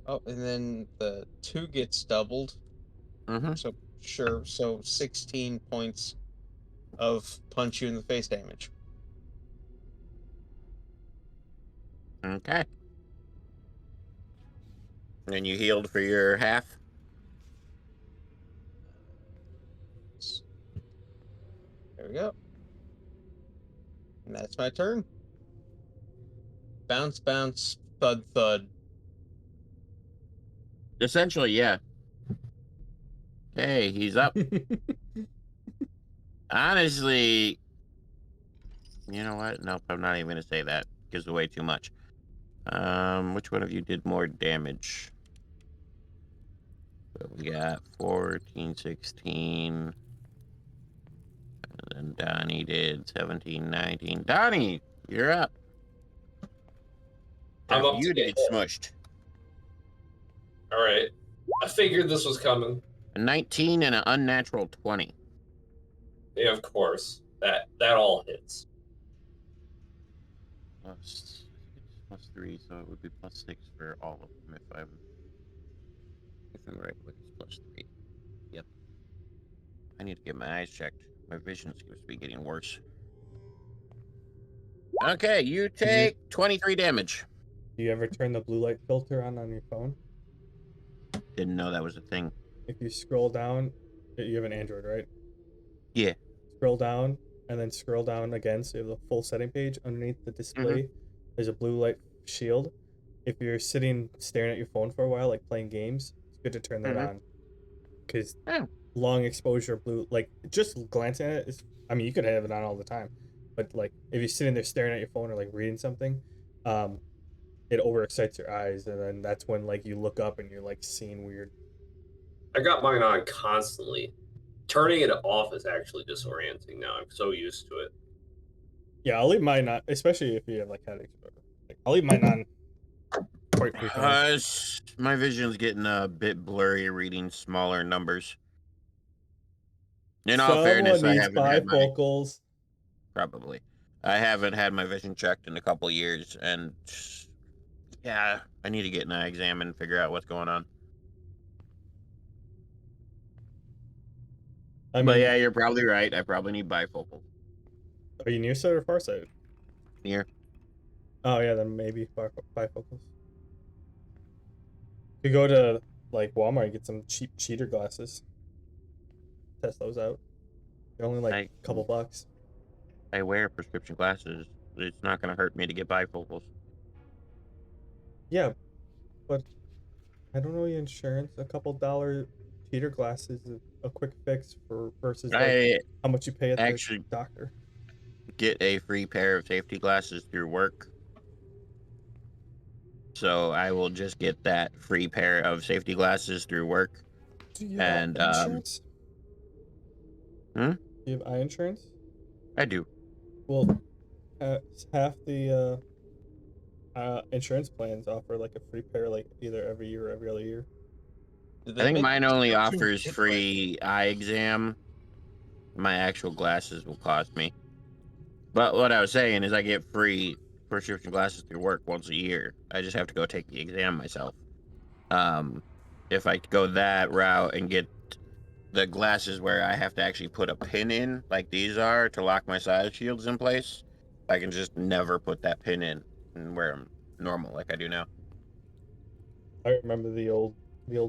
Oh, and then the 2 gets doubled.
Mm-hmm.
So sure. So 16 points of punch you in the face damage.
Okay. And you healed for your half?
There we go. And that's my turn. Bounce, bounce, thud, thud.
Essentially, yeah. Okay, he's up. Honestly, you know what? Nope, I'm not even going to say that. Gives away too much. Which one of you did more damage? So we got 14, 16. And then Donnie did 17, 19. Donnie, you're up.
I'm
Time for
up
you
to
to
get
get
hit.
smushed.
All right. I figured this was coming.
A 19 and an unnatural 20.
Yeah, of course. That all hits.
Plus, I think it's plus 3, so it would be plus 6 for all of them if I'm right. But it's plus 3. Yep. I need to get my eyes checked. My vision seems to be getting worse. Okay, you take 23 damage.
Do you ever turn the blue light filter on your phone?
Didn't know that was a thing.
If you scroll down, you have an Android, right?
Yeah.
Scroll down and then scroll down again so you have the full setting page underneath the display. there's a blue light shield. If you're sitting staring at your phone for a while, like playing games, it's good to turn that on, because long exposure blue, like just glancing at it is, I mean, you could have it on all the time, but like if you're sitting there staring at your phone or like reading something, it overexcites your eyes, and then that's when like you look up and you're like seeing weird.
I got mine on constantly. Turning it off is actually disorienting now. I'm so used to it.
Yeah, I'll leave mine on, especially if you have like headaches. Like, I'll leave mine on quite frequently.
My vision's getting a bit blurry reading smaller numbers. In all fairness,
Someone
I
needs
haven't had my
bifocals.
probably. I haven't had my vision checked in a couple years, and yeah, I need to get an eye exam and figure out what's going on.
I
But
mean,
yeah, you're probably right. I probably need bifocals.
are you nearsighted or farsighted?
Near.
Oh yeah, then maybe bifocals. You go to like Walmart and get some cheap cheater glasses. Test those out. They're only like a couple bucks.
I wear prescription glasses. It's not going to hurt me to get bifocals.
Yeah, but I don't know your insurance. A couple dollar cheater glasses is a quick fix for versus like
I
how much you pay at
actually
the doctor.
get a free pair of safety glasses through work. So I will just get that free pair of safety glasses through work.
Do you have
And
insurance?
Hmm?
Do you have eye insurance?
I do.
Well, half the insurance plans offer like a free pair, like either every year or every other year.
I think mine only offers free eye exam. My actual glasses will cost me. But what I was saying is I get free prescription glasses through work once a year. I just have to go take the exam myself. If I go that route and get the glasses where I have to actually put a pin in, like these are, to lock my side shields in place, I can just never put that pin in and wear them normal like I do now.
I remember the old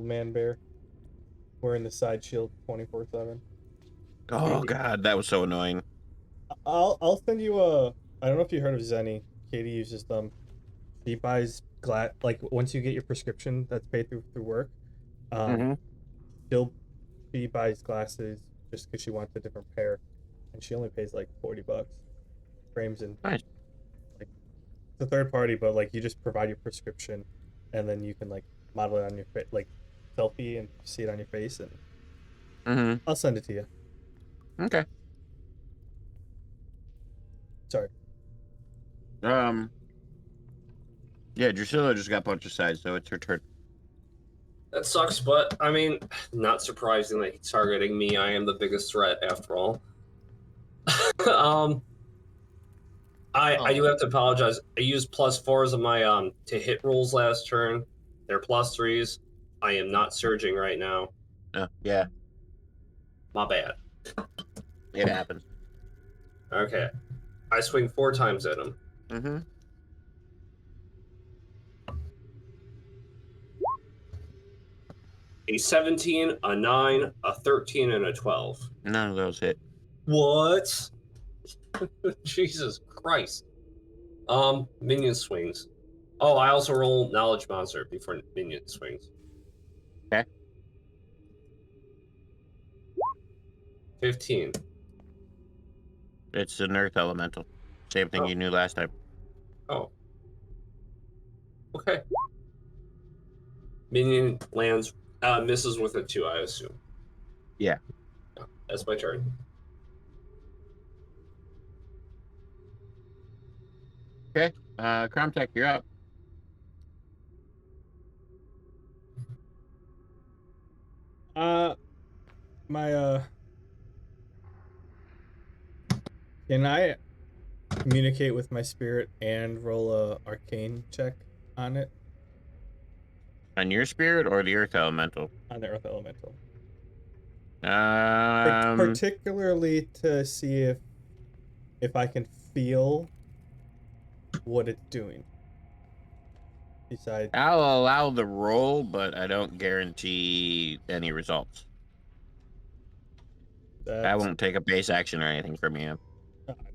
man bear wearing the side shield 24/7.
Oh god, that was so annoying.
I'll send you a. I don't know if you heard of Zenny. Katie uses them. She buys like once you get your prescription that's paid through work. She buys glasses just because she wants a different pair, and she only pays like $40. Frames and
Nice.
like it's a third party, but like you just provide your prescription, and then you can like model it on your face, like selfie and see it on your face, and I'll send it to you.
Okay.
Sorry.
Yeah, Drusilla just got punched aside, so it's her turn.
That sucks, but I mean, not surprisingly, he's targeting me. I am the biggest threat after all. I do have to apologize. I used +4s of my to hit rolls last turn. They're +3s. I am not surging right now.
Yeah.
My bad.
It happens.
Okay. I swing 4 times at him. A 17, a 9, a 13, and a 12.
None of those hit.
What? Jesus Christ. Minion swings. Oh, I also roll Knowledge Monster before minion swings.
Okay.
15.
It's an Earth Elemental. Same thing you knew last time.
Oh. Okay. Minion lands, misses with a 2, I assume.
Yeah.
That's my turn.
Okay. Cromtech, you're up.
Can I communicate with my spirit and roll a arcane check on it?
On your spirit or the Earth Elemental?
On the Earth Elemental.
Like,
particularly to see if I can feel what it's doing. Besides,
I'll allow the roll, but I don't guarantee any results. I won't take a base action or anything from you.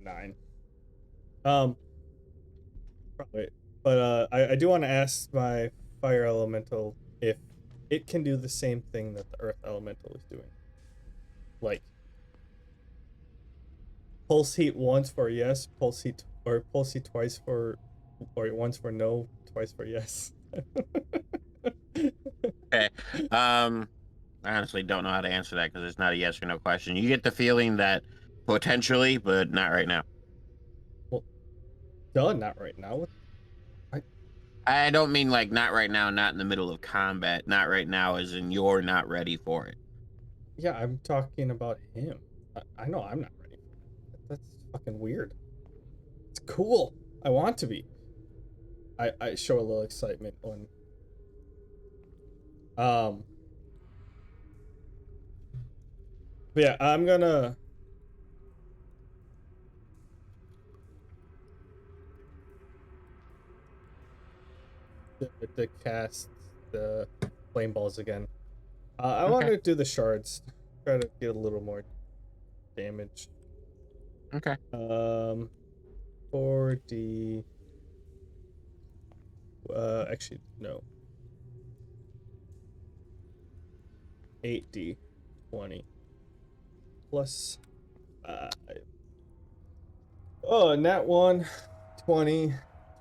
9. Probably. But I do want to ask my fire elemental if it can do the same thing that the earth elemental is doing. Like pulse heat once for yes, pulse heat twice for, or once for no, twice for yes.
Okay. I honestly don't know how to answer that because it's not a yes or no question. You get the feeling that potentially, but not right now.
Well, duh, not right now.
I don't mean like not right now, not in the middle of combat. Not right now, as in you're not ready for it.
Yeah, I'm talking about him. I know I'm not ready. That's fucking weird. It's cool. I want to be. I show a little excitement when but yeah, I'm gonna to cast the flame balls again. I want to do the shards. Try to get a little more damage.
Okay.
4D. Actually no. 8D 20 plus 5. Oh, nat 1 20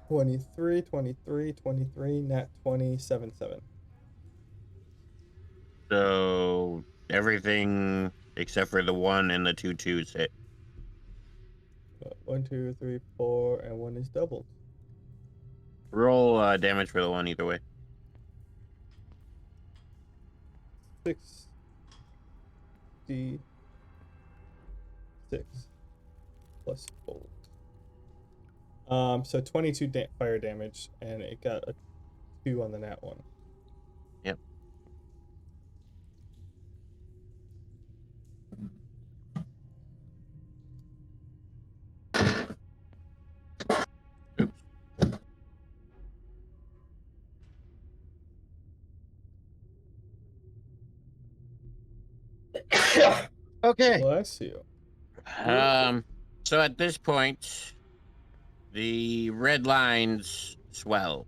23 23 23 nat 27 7.
So everything except for the 1 and the 2 twos hit.
1 2 3 4 and 1 is doubled.
Roll damage for the 1 either way.
6D 6 plus 4. So 22 fire damage, and it got a 2 on the nat 1.
Yep. Oops. Okay.
Bless you.
So at this point, the red lines swell.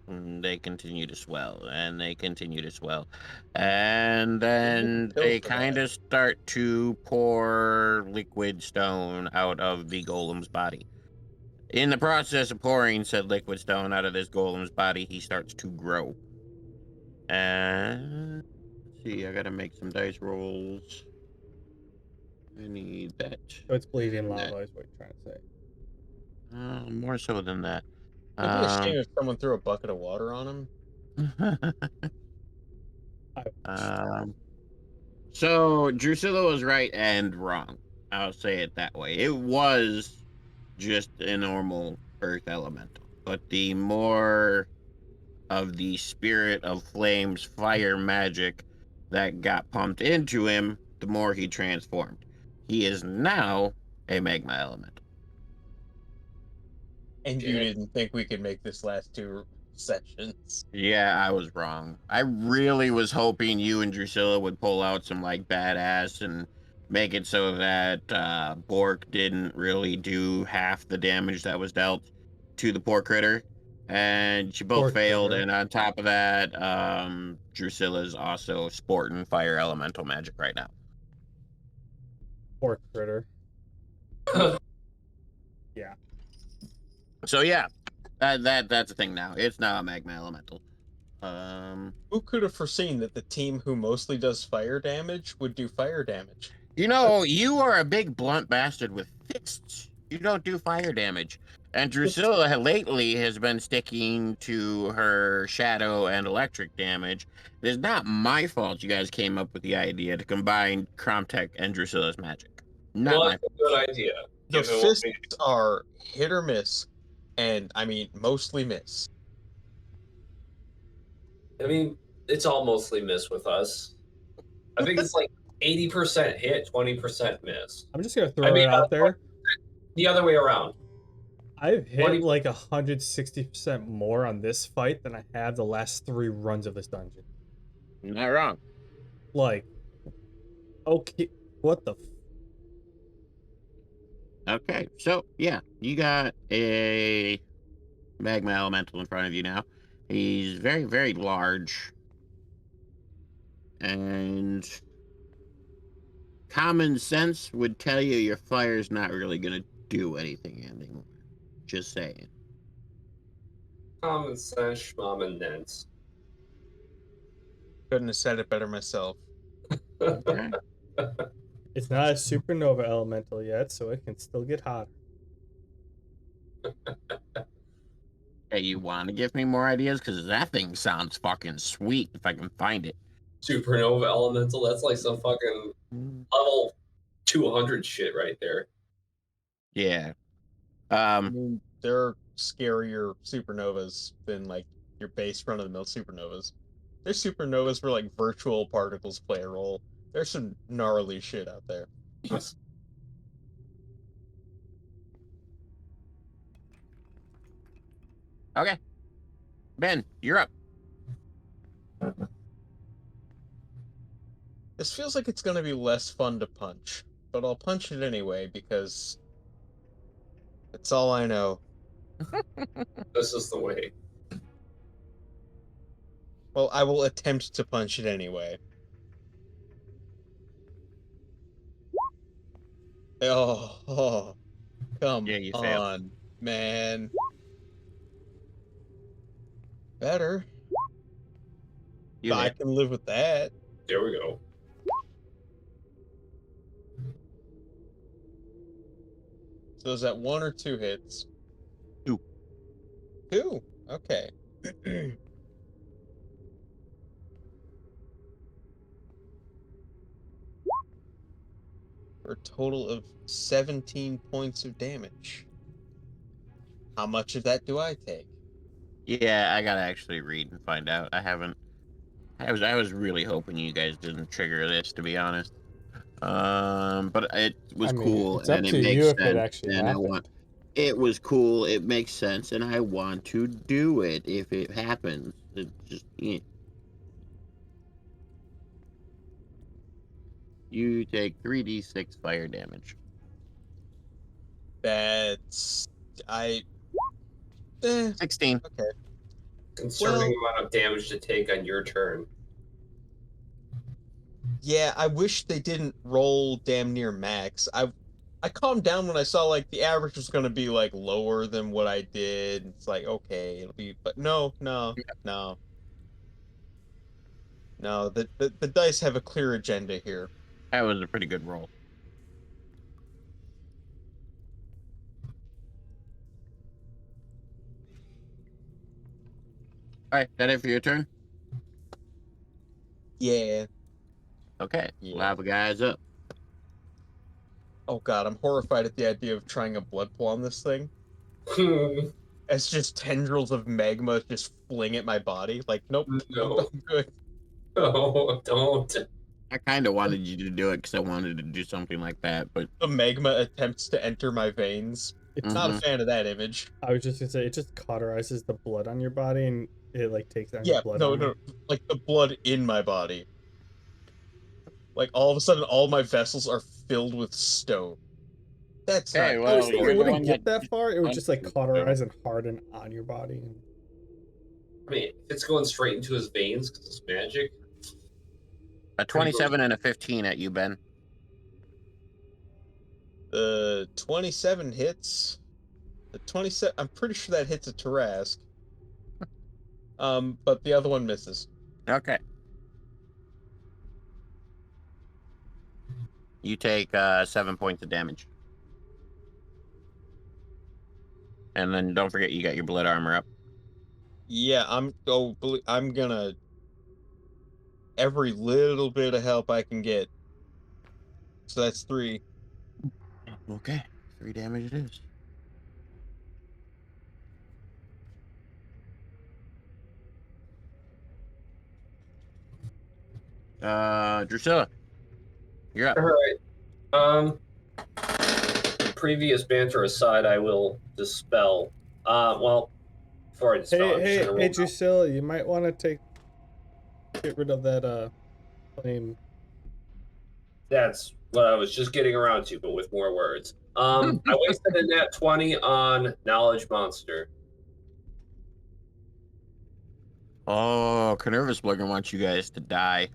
And they continue to swell, and they continue to swell. And then they kind of start to pour liquid stone out of the golem's body. In the process of pouring said liquid stone out of this golem's body, he starts to grow. And let's see, I gotta make some dice rolls. I need that.
So it's bleeding lava is what you're trying to say.
More so than that.
It'd be a shame if someone threw a bucket of water on him.
So Drusilla was right and wrong. I'll say it that way. It was just a normal earth elemental, but the more of the spirit of flames, fire magic that got pumped into him, the more he transformed. He is now a magma elemental.
And you didn't think we could make this last 2 sessions?
Yeah, I was wrong. I really was hoping you and Drusilla would pull out some like badass and make it so that Bork didn't really do half the damage that was dealt to the poor critter. And you both
Poor
failed,
critter.
and on top of that, Drusilla's also sporting fire elemental magic right now.
Poor critter. Yeah.
So yeah, that's a thing now. It's now a magma elemental.
Who could have foreseen that the team who mostly does fire damage would do fire damage?
You know, you are a big blunt bastard with fists. You don't do fire damage. And Drusilla lately has been sticking to her shadow and electric damage. It is not my fault you guys came up with the idea to combine Kromtech and Drusilla's magic. Not my
that's a good idea.
The
given what
fists are hit or miss, and I mean mostly miss.
I mean, it's all mostly miss with us. I think it's like 80% hit, 20% miss.
I'm just gonna throw it out there.
The other way around.
I've hit
20
like 160% more on this fight than I have the last 3 runs of this dungeon.
Not wrong.
Like, okay, what the?
Okay, so yeah, you got a magma elemental in front of you now. He's very, very large. And common sense would tell you your fire's not really going to do anything anymore. Just saying.
Common sense, mom and nents.
Couldn't have said it better myself.
Okay.
It's not a supernova elemental yet, so it can still get hotter.
Hey, you want to give me more ideas? Because that thing sounds fucking sweet if I can find it.
Supernova elemental. That's like some fucking level 200 shit right there.
Yeah.
I mean, there are scarier supernovas than like your base run-of-the-mill supernovas. There's supernovas where like virtual particles play a role. There's some gnarly shit out there.
Okay. Ben, you're up.
This feels like it's gonna be less fun to punch, but I'll punch it anyway because it's all I know.
This is the way.
Well, I will attempt to punch it anyway. Oh, come
Yeah, you failed.
on, man. Better.
You
I
hit.
can live with that.
There we go.
So is that 1 or 2 hits?
2.
2? Okay. For a total of 17 points of damage. How much of that do I take?
Yeah, I gotta actually read and find out. I haven't. I was really hoping you guys didn't trigger this, to be honest. But it was cool
it's up
and it
to
makes
you if
sense.
it actually
And
happened.
it was cool. It makes sense, and I want to do it if it happens. It just you take 3d6 fire damage.
That's... I...
16.
Okay.
Concerning amount of damage to take on your turn.
Yeah, I wish they didn't roll damn near max. I calmed down when I saw like the average was gonna be like lower than what I did. It's like, okay, it'll be, but no. The dice have a clear agenda here.
That was a pretty good roll. All right, that it for your turn?
Yeah.
Okay,
Yeah.
lava guy's up.
Oh god, I'm horrified at the idea of trying a blood pull on this thing. It's just tendrils of magma just fling at my body. Like, nope,
No.
I'm good.
No, don't.
I kind of wanted you to do it because I wanted to do something like that, but
The magma attempts to enter my veins.
It's
Not a fan of that image.
I was just gonna say it just cauterizes the blood on your body and it like takes down
Yeah,
your blood.
no, like the blood in my body. Like all of a sudden, all my vessels are filled with stone. That's
Okay,
not
well,
I was
good.
thinking
you're
it
the
wouldn't
one
get
that
that far. It would just like
punches
cauterize and harden on your body.
I mean, it's going straight into his veins because it's magic.
a 27 and a 15 at you, Ben.
The 27 hits. The 27. I'm pretty sure that hits a Tarask. But the other one misses.
Okay. You take 7 points of damage. And then don't forget you got your blood armor up.
Yeah, I'm gonna every little bit of help I can get. So that's 3.
Okay, 3 damage it is. Drusilla, you're up.
All right. Previous banter aside, I will dispel. Well, before I dispel, I'm just gonna roll.
Drusilla, you might want to get rid of that flame.
That's what I was just getting around to, but with more words. I wasted a nat 20 on Knowledge Monster.
Oh, Carnivorous Blugger wants you guys to die.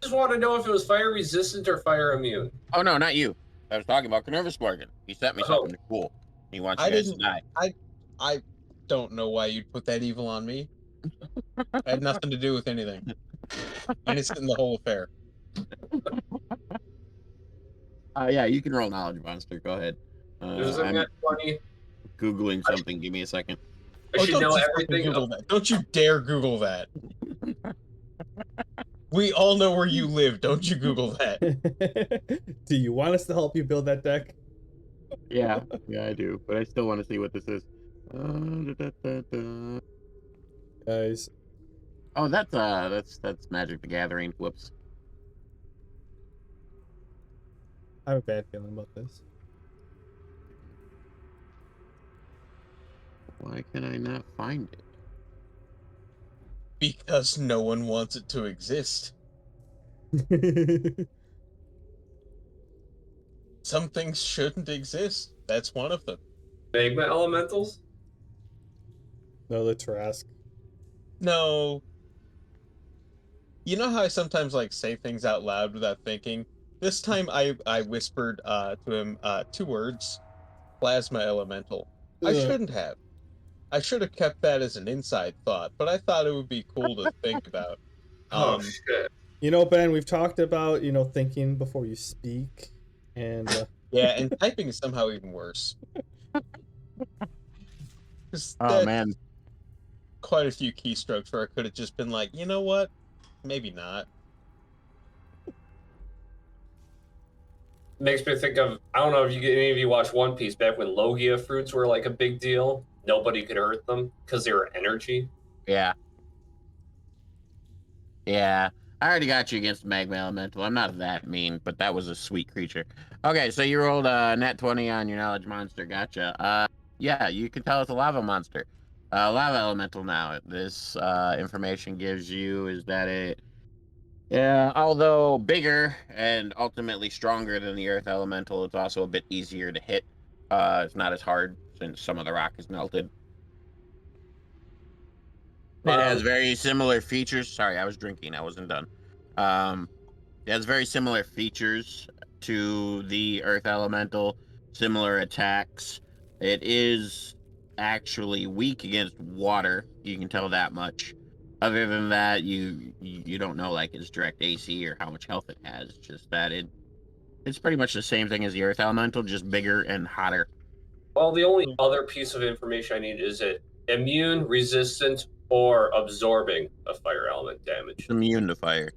Just want to know if it was fire resistant or fire immune.
Oh no, not you. I was talking about Carnivorous Blugger. He sent me
Oh.
something cool. He wants you
I
guys
didn't.
to die.
I don't know why you'd put that evil on me. I had nothing to do with anything. Innocent in the whole affair.
Yeah, you can roll knowledge monster. Go ahead.
It was a
I'm
net 20.
Googling something. Give me a second.
I should
don't
know
you fucking
everything.
Google that. Don't you dare Google that. We all know where you live. Don't you Google that.
Do you want us to help you build that deck?
Yeah, I do, but I still want to see what this is.
Guys,
Oh, that's Magic the Gathering. Whoops.
I have a bad feeling about this.
Why can I not find it?
Because no one wants it to exist. Some things shouldn't exist. That's one of them.
Magma elementals?
No, the Trask.
No. You know how I sometimes like say things out loud without thinking? This time I whispered to him 2 words. Plasma elemental. I
Ugh.
shouldn't have. I should have kept that as an inside thought, but I thought it would be cool to think about.
Oh, shit.
You know, Ben, we've talked about, thinking before you speak. And
Yeah, and typing is somehow even worse.
Oh man,
Quite a few keystrokes where I could have just been like, you know what? Maybe not.
Makes me think of, I don't know if any of you watched One Piece back when Logia fruits were like a big deal. Nobody could hurt them because they were energy.
yeah. I already got you against Magma Elemental. I'm not that mean, but that was a sweet creature. Okay, so you rolled a nat 20 on your knowledge monster. Gotcha. Yeah, you can tell it's a lava monster. Lava elemental now. This information gives you is that it, yeah, although bigger and ultimately stronger than the earth elemental, it's also a bit easier to hit. It's not as hard since some of the rock is melted. It has very similar features. Sorry, I was drinking. I wasn't done. It has very similar features to the Earth Elemental, similar attacks. It is actually weak against water. You can tell that much. Other than that, you don't know like its direct AC or how much health it has. Just that it's pretty much the same thing as the Earth Elemental, just bigger and hotter.
Well, the only other piece of information I need is it immune, resistant, or absorbing of fire element damage.
It's immune to fire.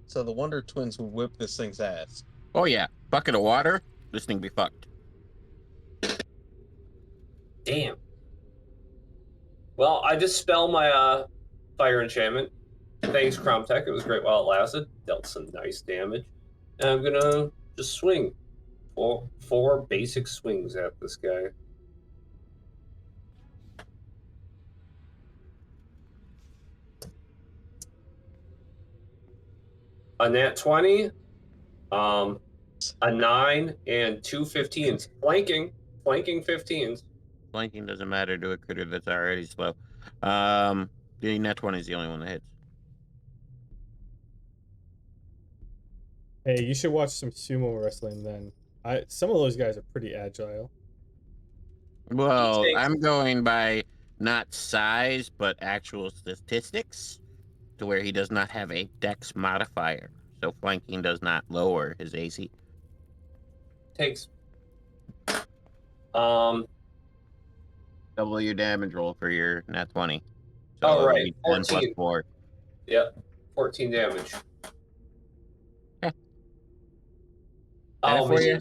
So the Wonder Twins would whip this thing's ass.
Oh yeah, bucket of water. This thing be fucked.
Damn. Well, I dispel my fire enchantment. Thanks, Cromtech. It was great while it lasted. Dealt some nice damage. And I'm gonna just swing. Four basic swings at this guy. A nat 20, a 9, and 2 15s. Flanking 15s.
Flanking doesn't matter to a critter that's already slow. The nat 20 is the only one that hits.
hey, you should watch some sumo wrestling then. Some of those guys are pretty agile.
Well,
He takes-
I'm going by not size, but actual statistics, to where he does not have a dex modifier. So flanking does not lower his AC.
Takes.
Double your damage roll for your nat 20.
Oh,
it'll
right,
be 10 plus
14.
4.
Yep, 14 damage.
Got it
Oh,
for you?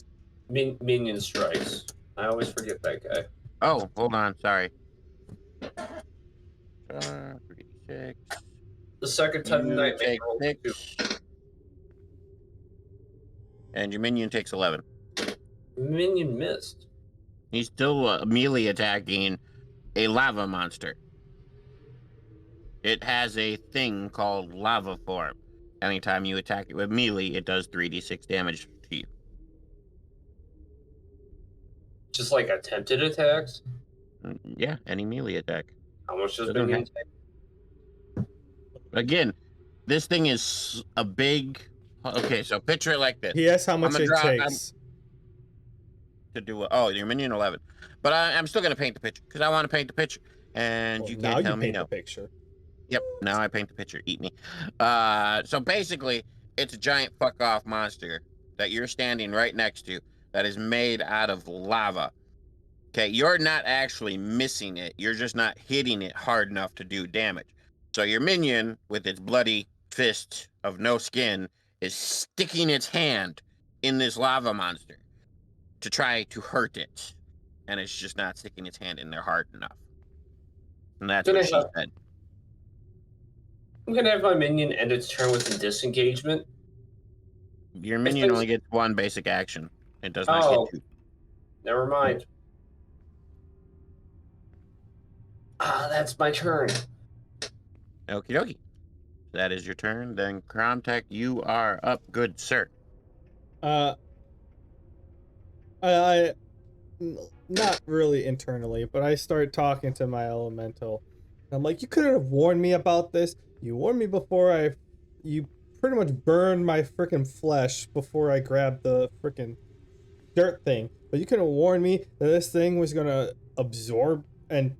minion strikes. I always forget that guy.
Oh, hold on. Sorry. 36.
The second time
You
tonight,
take
make
6. And your minion takes 11.
Minion missed.
He's still melee attacking a lava monster. It has a thing called lava form. Anytime you attack it with melee, it does 3d6 damage to you.
Just like attempted attacks?
Yeah, any melee attack.
How much does
Doesn't
minion
have-
take?
Again, this thing is a big. Okay, so picture it like this.
He asked how much
gonna
it
draw-
takes.
To do it. Oh, your minion 11. But I'm still gonna paint the picture because I want to paint the picture, and
Well,
you
now
can't
you
tell me
paint
no.
the picture.
Yep, now I paint the picture. Eat me. So basically, it's a giant fuck off monster that you're standing right next to that is made out of lava. Okay, you're not actually missing it. You're just not hitting it hard enough to do damage. So your minion, with its bloody fist of no skin, is sticking its hand in this lava monster to try to hurt it. And it's just not sticking its hand in there hard enough. And that's
Gonna
what she
have-
said.
I'm gonna have my minion end its turn with a disengagement.
Your minion only gets one basic action. It does not
Oh.
get two.
Never mind. That's my turn.
Okie dokie. That is your turn. Then Cromtech, you are up, good sir.
I not really internally, but I start talking to my elemental. I'm like, you couldn't have warned me about this. You warned me before you pretty much burned my freaking flesh before I grabbed the freaking dirt thing. But you couldn't have warned me that this thing was gonna absorb and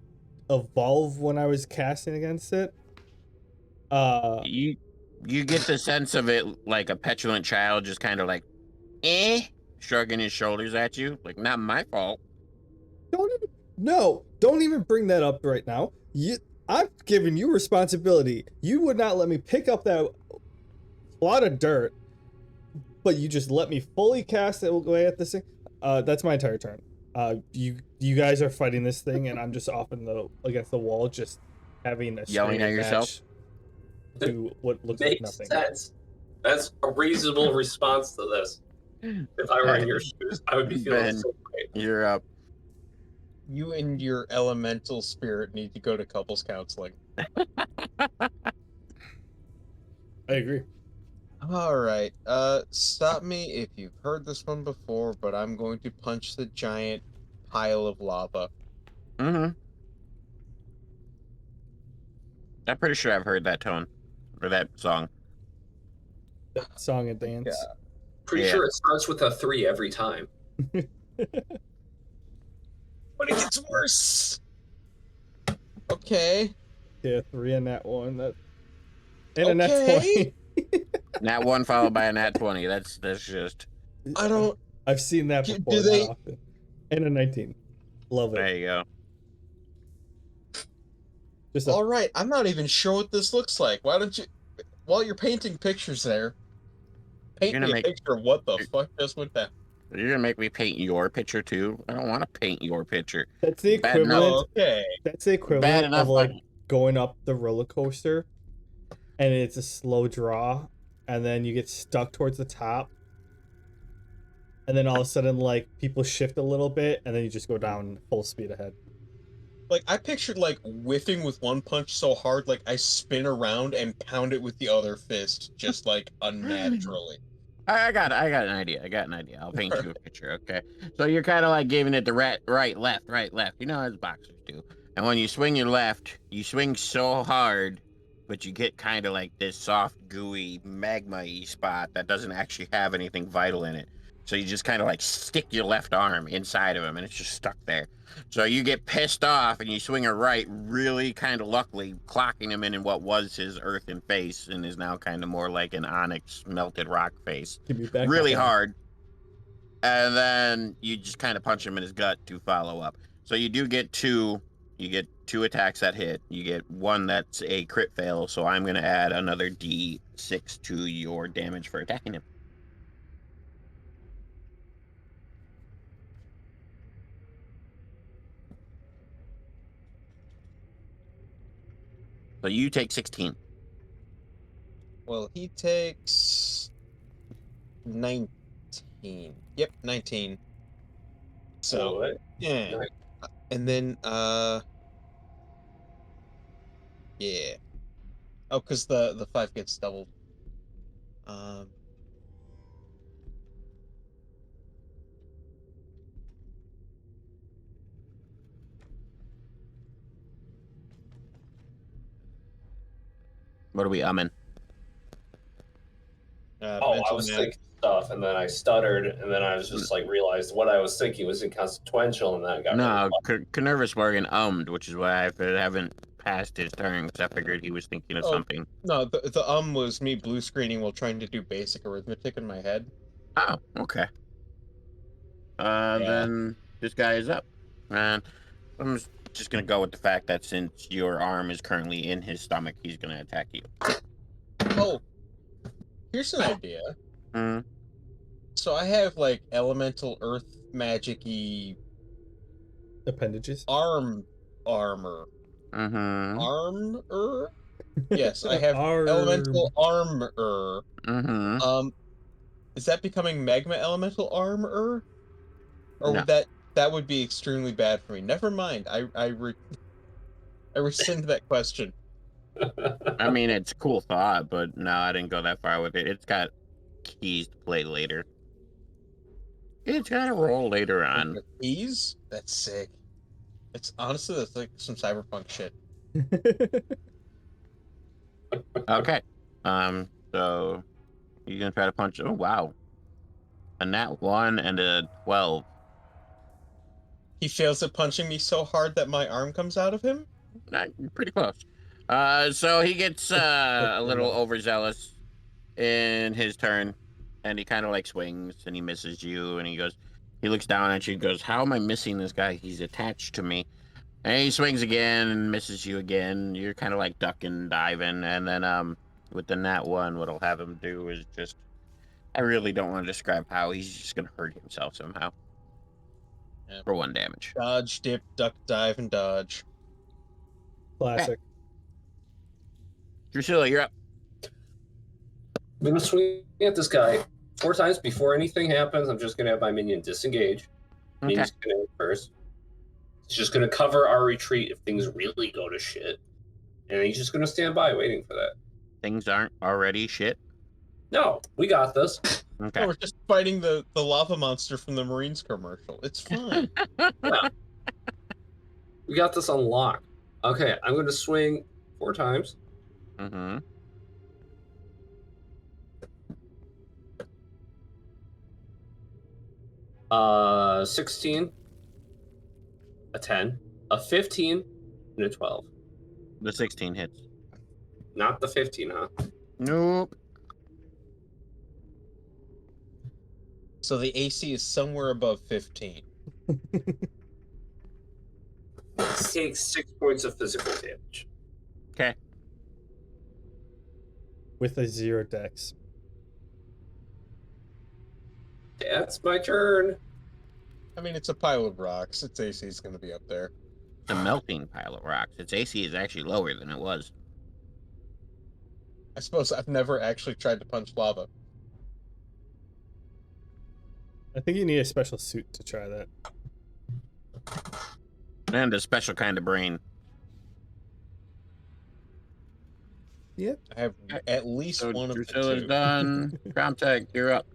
evolve when I was casting against it.
You get the sense of it like a petulant child, just kind of like, shrugging his shoulders at you, like not my fault.
Don't even bring that up right now. I'm giving you responsibility. You would not let me pick up that lot of dirt, but you just let me fully cast it away at this thing. That's my entire turn. You guys are fighting this thing, and I'm just off against the wall, just having a
Yelling at
screaming
yourself?
match to what looks like
Makes
nothing.
sense. That's a reasonable response to this. If I were in your shoes, I would be feeling
Ben.
so great.
You're up.
You and your elemental spirit need to go to couples counseling.
I agree.
All right. Stop me if you've heard this one before, but I'm going to punch the giant pile of lava.
Mm-hmm. I'm pretty sure I've heard that tone or that song.
Song and dance.
Yeah.
Pretty
Yeah.
sure it starts with a 3 every time.
But it gets worse. Okay.
Yeah, 3 in that one. And a net
Okay.
20.
Nat 1 followed by a nat 20. That's just
I don't.
I've seen that
Do
before.
they-
Not often. And a 19. Love it.
there you go.
Just
All right. I'm not even sure what this looks like. Why don't you, while you're painting pictures there, paint
gonna
me a
make-
picture of what the fuck just went down.
You're gonna make me paint your picture too. I don't want to paint your picture.
that's the
Bad enough.
equivalent.
Okay.
That's the
Bad
equivalent
enough.
of like going up the roller coaster, and it's a slow draw, and then you get stuck towards the top, and then all of a sudden like people shift a little bit, and then you just go down full speed ahead.
Like, I pictured, like, whiffing with one punch so hard, like, I spin around and pound it with the other fist, just, like, unnaturally.
I got an idea. I'll paint you a picture, okay? So you're kind of like giving it the right, left. You know, as boxers do. And when you swing your left, you swing so hard, but you get kind of like this soft, gooey, magma-y spot that doesn't actually have anything vital in it. So you just kind of like stick your left arm inside of him, and it's just stuck there. So you get pissed off, and you swing a right, really kind of luckily, clocking him in what was his earthen face, and is now kind of more like an onyx melted rock face.
Give me back
Really
my hand.
hard. And then you just kind of punch him in his gut to follow up. So you do get two. You get 2 attacks that hit. You get 1 that's a crit fail. So I'm going to add another D6 to your damage for attacking him. So you take 16.
Well, he takes 19. Yep, 19. So,
what?
yeah.
Nice.
And then, yeah. Oh, because the 5 gets doubled.
What are we umming?
Oh, I
Mental
was
math.
thinking stuff, and then I stuttered, and then I was just like realized what I was thinking was inconsequential, and then I got
No,
really
Canervus Morgan which is why I haven't passed his turn, because I figured he was thinking of
Oh.
something.
No, the was me blue screening while trying to do basic arithmetic in my head.
Oh, okay. Then this guy is up. And I'm just gonna go with the fact that since your arm is currently in his stomach, he's gonna attack you.
Oh, here's an idea.
Hmm.
So I have like elemental earth magic-y
Appendages.
armor.
Mm-hmm.
Armor? Yes, I have
Arm.
elemental armor.
Mm-hmm.
Is that becoming magma elemental armor? Or
No.
would that would be extremely bad for me? Never mind. I rescind that question.
I mean, it's a cool thought, but no, I didn't go that far with it. It's got keys to play later. It's got a roll later on.
Keys? That's sick. It's honestly that's like some cyberpunk shit.
Okay. So you're gonna try to punch. Oh wow. A nat 1 and a 12.
He fails at punching me so hard that my arm comes out of him?
Pretty close. So he gets a little
enough.
overzealous in his turn, and he kind of like swings and he misses you, and he looks down at you and goes, "How am I missing this guy? He's attached to me." And he swings again and misses you again. You're kind of like ducking, diving, and then with the nat 1, what I'll have him do is just, I really don't want to describe how. He's just gonna hurt himself somehow.
Yeah.
For 1 damage.
Dodge, dip, duck, dive, and dodge.
Classic.
Drusilla, you're up.
I'm gonna swing at this guy 4 times before anything happens. I'm just gonna have my minion disengage.
Okay.
Minion's gonna hit first. It's just gonna cover our retreat if things really go to shit. And he's just gonna stand by waiting for that.
Things aren't already shit.
No, we got this.
Okay.
No, we're just fighting the lava monster from the Marines commercial. It's fine.
Yeah. We got this on lock. Okay, I'm gonna swing 4 times.
Mm-hmm.
Uh, 16, a 10, a 15, and a 12.
The 16 hits.
Not the 15, huh?
Nope.
So the AC is somewhere above 15.
Takes 6 points of physical damage.
Okay.
With a 0 dex.
That's my turn.
I mean, it's a pile of rocks. Its AC is going to be up there.
It's a melting pile of rocks. Its AC is actually lower than it was.
I suppose I've never actually tried to punch lava.
I think you need a special suit to try that.
And a special kind of brain.
Yep.
I have at least
So
one of the
Drusilla's
two.
done. Crown Tech, you're up.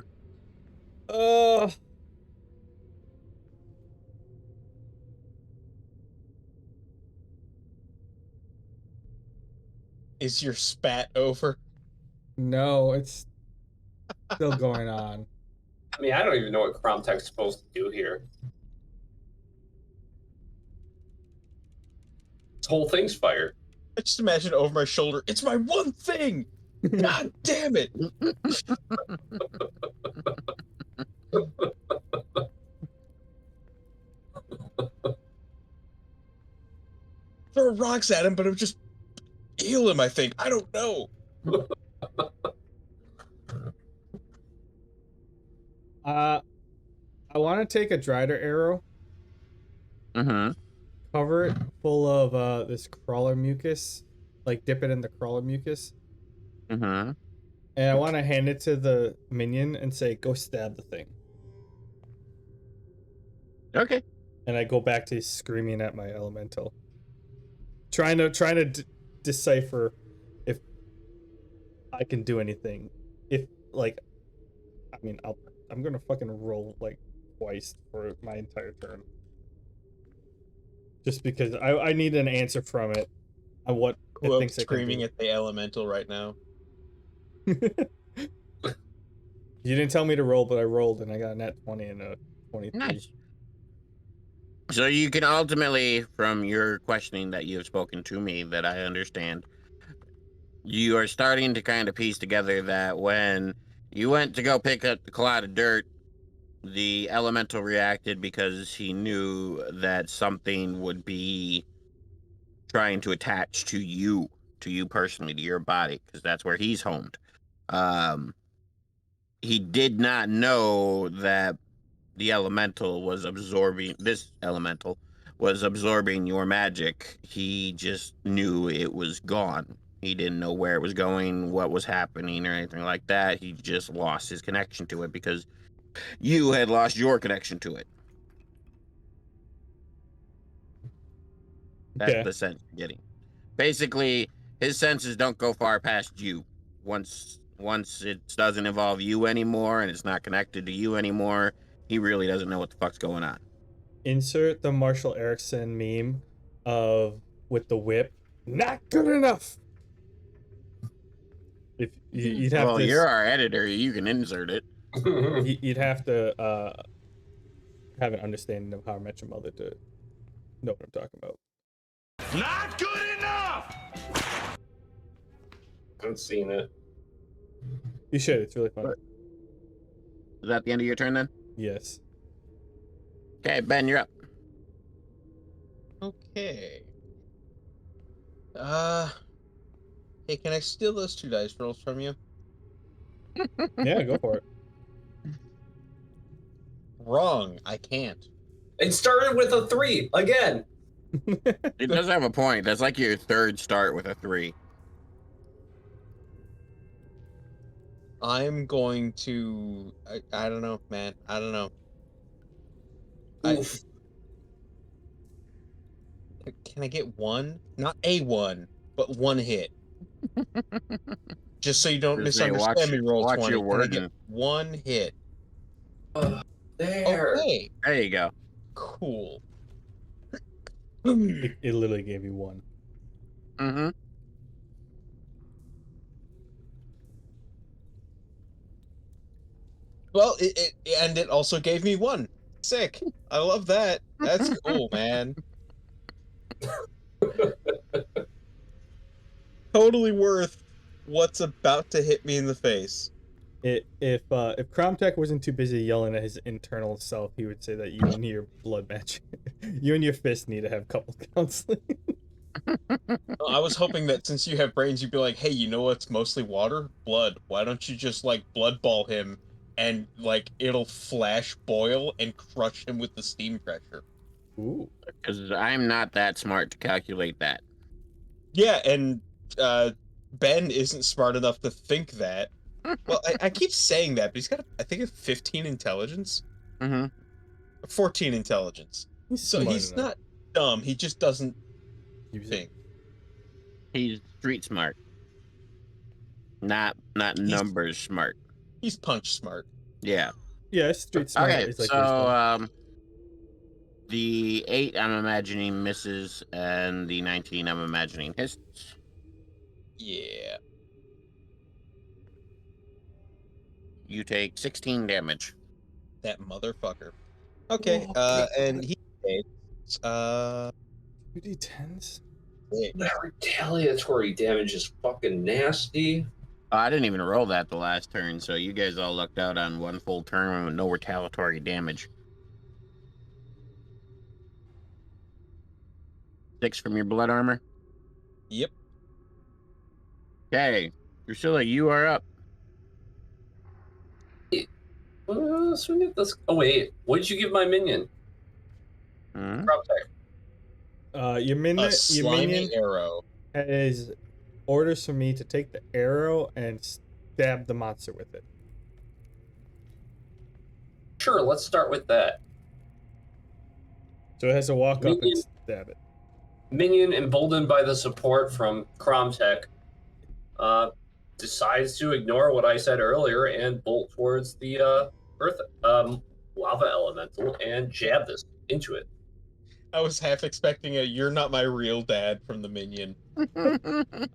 Is your spat over?
No, it's still going on.
I mean, I don't even know what Cromtech's supposed to do here. This whole thing's fired.
I just imagine over my shoulder, it's my one thing! God damn it! Throw rocks at him, but it would just heal him, I think. I don't know.
I want to take a Drider arrow,
Mm-hmm.
cover it full of this crawler mucus, like dip it in the crawler mucus,
Mm-hmm.
and I want to hand it to the minion and say, "Go stab the thing."
Okay.
And I go back to screaming at my elemental, trying to decipher if I can do anything. If like, I mean, I'm gonna fucking roll like twice for my entire turn, just because I need an answer from it on what
quote
thinks it can
screaming
do.
at the elemental right now.
You didn't tell me to roll, but I rolled and I got a nat 20 and a 23.
Nice. So you can ultimately, from your questioning that you have spoken to me, that I understand, you are starting to kind of piece together that when you went to go pick up the clod of dirt, the elemental reacted because he knew that something would be trying to attach to you personally, to your body, because that's where he's homed. He did not know that the elemental was absorbing, this elemental was absorbing your magic. He just knew it was gone. He didn't know where it was going, what was happening, or anything like that. He just lost his connection to it because you had lost your connection to it. That's
Okay.
the sense you're getting. Basically, his senses don't go far past you. Once it doesn't involve you anymore and it's not connected to you anymore, he really doesn't know what the fuck's going on.
Insert the Marshall Erickson meme of with the whip. Not good enough. If you'd have
Well,
to,
you're our editor. You can insert it.
you'd have to have an understanding of How I Met Your Mother to know what I'm talking about.
Not good enough!
I've seen it.
You should. It's really fun.
Is that the end of your turn then?
Yes.
Okay, Ben, you're up.
Okay. Hey, can I steal those 2 dice rolls from you?
Yeah, go for it.
Wrong. I can't.
It started with a 3 again.
It does have a point. That's like your third start with a 3.
I'm going to. I don't know, man. I don't know.
Oof.
Can I get one? Not a one, but 1 hit. Just so you don't
Just say,
misunderstand me, roll
watch
20.
your
Can I
wording.
get 1 hit?
There.
Okay,
There you go.
cool.
It literally gave you 1.
Mm-hmm.
Well, it also gave me 1. Sick. I love that. That's cool, man. Totally worth what's about to hit me in the face.
If Cromtech wasn't too busy yelling at his internal self, he would say that you and your blood match, you and your fist need to have couple counseling.
I was hoping that since you have brains, you'd be like, hey, you know what's mostly water? Blood. Why don't you just, like, blood ball him and, like, it'll flash boil and crush him with the steam pressure?
Ooh.
Because I'm not that smart to calculate that.
Yeah, and Ben isn't smart enough to think that. Well, I keep saying that, but he's got, I think, a 15 intelligence?
Mm-hmm.
14 intelligence.
He's
So
smart
he's
enough.
not dumb, he just doesn't
Use it.
think.
He's street smart. Not numbers smart.
He's punch smart.
Yeah.
Yeah, street smart
Okay,
is like
so the 8 I'm imagining misses, and the 19 I'm imagining hits.
Yeah.
You take 16 damage.
That motherfucker. Okay,
Oh,
and he takes,
2d10s.
that retaliatory damage is fucking nasty.
Oh, I didn't even roll that the last turn, so you guys all lucked out on 1 full turn with no retaliatory damage. 6 from your blood armor.
Yep.
Okay, Drusilla, you are up.
Swing at this. Oh wait, what did you give my minion?
Hmm?
Cromtech.
Your
A slimy
minion
arrow.
has orders from me to take the arrow and stab the monster with it.
Sure, let's start with that.
So it has to walk up and
Minion.
stab it.
Minion, emboldened by the support from Cromtech, decides to ignore what I said earlier and bolt towards the lava elemental and jab this into it.
I was half expecting a "You're not my real dad" from the minion.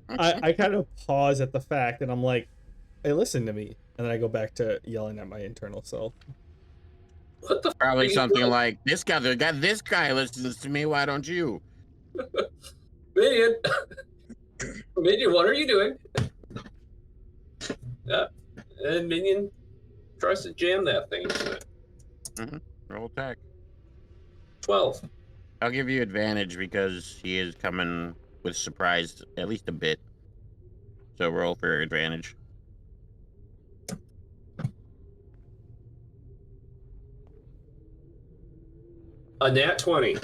I kind of pause at the fact, and I'm like, "Hey, listen to me," and then I go back to yelling at my internal self.
What the
Probably
f- are you
something
doing?
like, this guy listens to me, why don't you?
Minion? Minion, what are you doing? Yeah. And Minion tries to jam that thing into it.
Roll attack.
12.
I'll give you advantage because he is coming with surprise at least a bit. So roll for advantage.
A nat 20.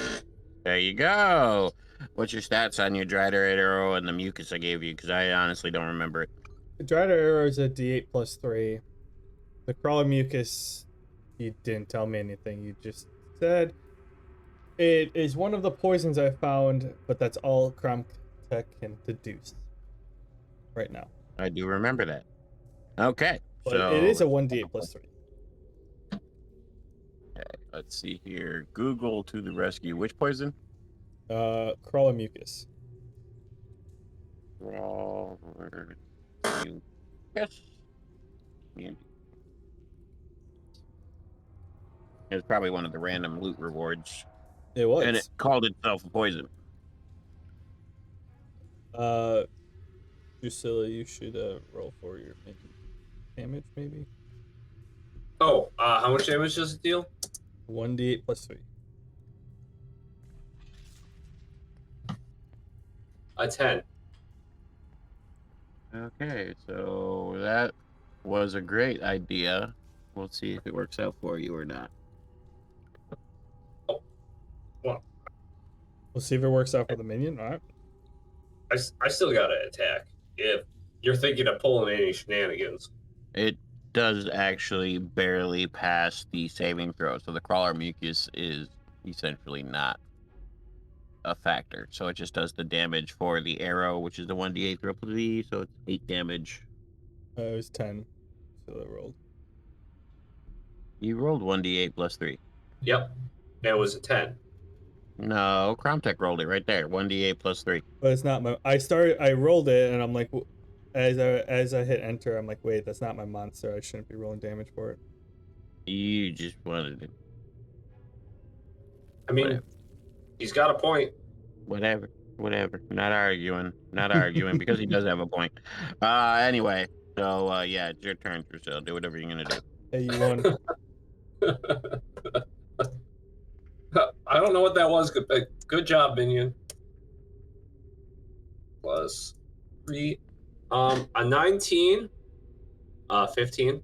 There you go. What's your stats on your dried arrow and the mucus I gave you? Because I honestly don't remember it.
The dried arrow is a D8 plus 3. The crawler mucus, you didn't tell me anything. You just said it is one of the poisons I found, but that's all Kromtech can deduce right now.
I do remember that. Okay.
But
so
it is a 1D8 plus 3.
Okay, let's see here. Google to the rescue. Which poison?
Crawler mucus.
Crawler mucus. It's probably one of the random loot rewards.
It was.
And it called itself a poison.
Drusilla, you should roll for your damage, maybe.
Oh, how much damage does it deal?
1d8 plus 3.
A 10.
Okay, so that was a great idea. We'll see if it works out for you or not.
We'll see if it works out for the minion. All right.
I still gotta attack. If you're thinking of pulling any shenanigans.
It does actually barely pass the saving throw, so the crawler mucus is essentially not a factor. So it just does the damage for the arrow, which is the 1d8 triple D, so it's 8 damage.
It was 10. So I rolled.
You rolled 1d8 plus 3.
Yep. That was a 10.
No, Cromtech rolled it right there. 1d8 plus 3.
But it's not my. I rolled it, and I'm like, as I hit enter, I'm like, wait, that's not my monster. I shouldn't be rolling damage for it.
You just wanted it.
I mean,
Whatever.
he's got a point.
Whatever. Not arguing. Because he does have a point. Anyway, so yeah, it's your turn, Drusilla. Do whatever you're gonna do.
Hey, you won.
I don't know what that was. Good job, Minion. Plus 3. A 19, 15,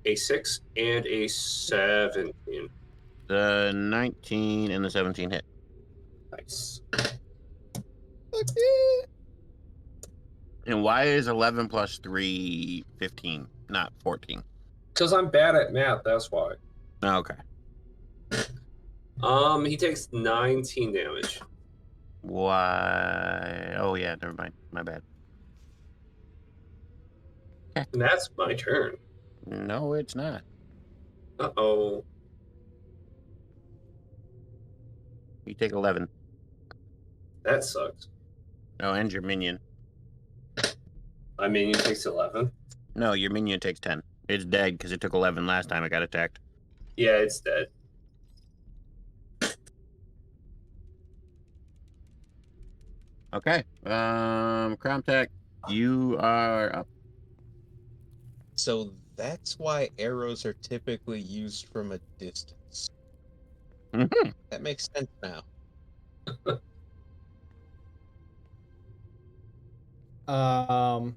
a 6, and a 17.
The 19 and the 17 hit.
Nice.
And why is 11 plus 3 15, not 14?
Because I'm bad at math, that's why.
Okay.
He takes 19 damage.
Why? Oh, yeah, never mind. My bad.
And that's my turn.
No, it's not.
Uh-oh.
You take 11.
That sucks.
Oh, and your minion.
My minion takes 11.
No, your minion takes 10. It's dead because it took 11 last time it got attacked.
Yeah, it's dead.
Okay. Cromtech, you are up.
So that's why arrows are typically used from a distance.
Mm-hmm.
That makes sense now.
Um.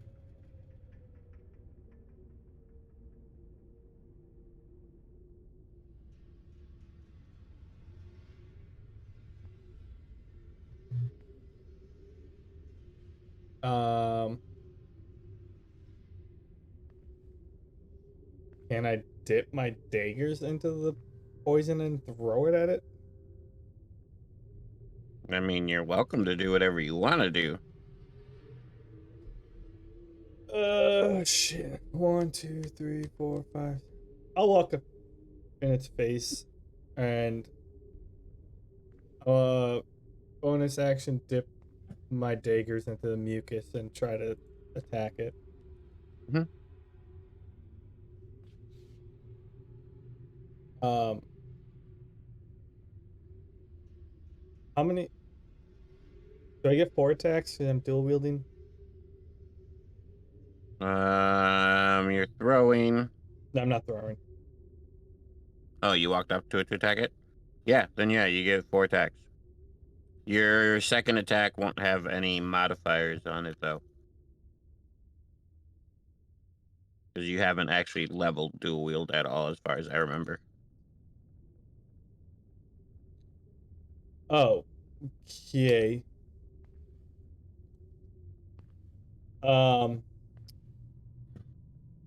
Can I dip my daggers into the poison and throw it at it?
I mean, you're welcome to do whatever you want to do.
Shit. 1, 2, 3, 4, 5. I'll walk up in its face and Bonus action, dip my daggers into the mucus and try to attack it.
Mhm.
How many? Do I get 4 attacks? 'Cause I'm dual wielding.
You're throwing.
No, I'm not throwing.
Oh, you walked up to it to attack it? Yeah, then yeah, you get 4 attacks. Your second attack won't have any modifiers on it, though. Because you haven't actually leveled dual wield at all, as far as I remember.
Oh, okay. Um,